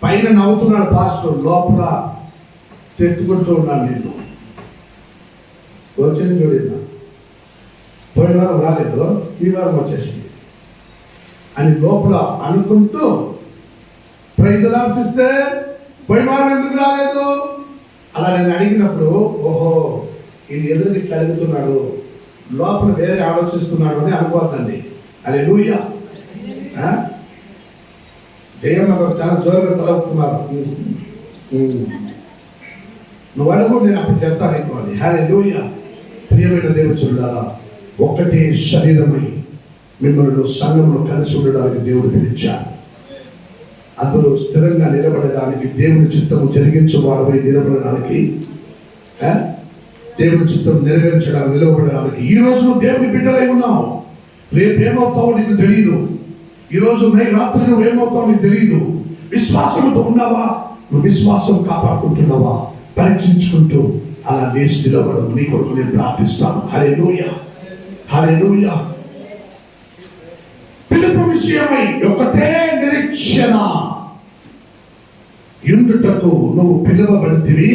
పైన నవ్వుతున్నాడు పాస్టర్, లోపల తిట్టుకుంటూ ఉన్నాను. నేను వచ్చింది చూడన్నా, పోయిన వారం రాలేదు, ఈ వారం వచ్చేసింది అని లోపల అనుకుంటూ, ప్రైజ్ ది లార్డ్ సిస్టర్, పోయిన వారం ఎందుకు రాలేదు? అలా నేను అడిగినప్పుడు ఓహో ఇది ఎదురు ఇట్లా అడుగుతున్నాడు, లోపల వేరే ఆలోచిస్తున్నాడు అని అనుకోవద్దండి. హల్లెలూయా. జయమ్మ చాలా జోరుగా తలపుతున్నారు. నువ్వు అడుగు, నేను అప్పుడు చెప్తాను అనుకోవాలి. హల్లెలూయా. ప్రియమైన దేవుచులారా, ఒక్కటే శరీరమై మిమ్మల్ని సంఘంలో కలిసి ఉండడానికి దేవుడు పిలిచాడు. అందులో స్థిరంగా నిలబడడానికి, దేవుని చిత్తము జరిగించేవాడపై నిలబడడానికి, దేవుని చిత్తం నెరవేర్చడానికి, నిలబడడానికి ఈ రోజు నువ్వు దేవుని బిడ్డలై ఉన్నావు. రేపు ఏమవుతావో నీకు తెలియదు. ఈ రోజు రాత్రి నువ్వు ఏమవుతావో నీకు తెలియదు. విశ్వాసంతో ఉన్నావా? నువ్వు విశ్వాసం కాపాడుకుంటున్నావా? పరీక్షించుకుంటూ అలా లేచి నిలబడవు. నీ కొరకు నేను ప్రార్థిస్తాను. హల్లెలూయా, హల్లెలూయా. పిలుపు విషయమై ఒకటే నిరీక్షణ ఉండుటకు నువ్వు పిలువబడితివి.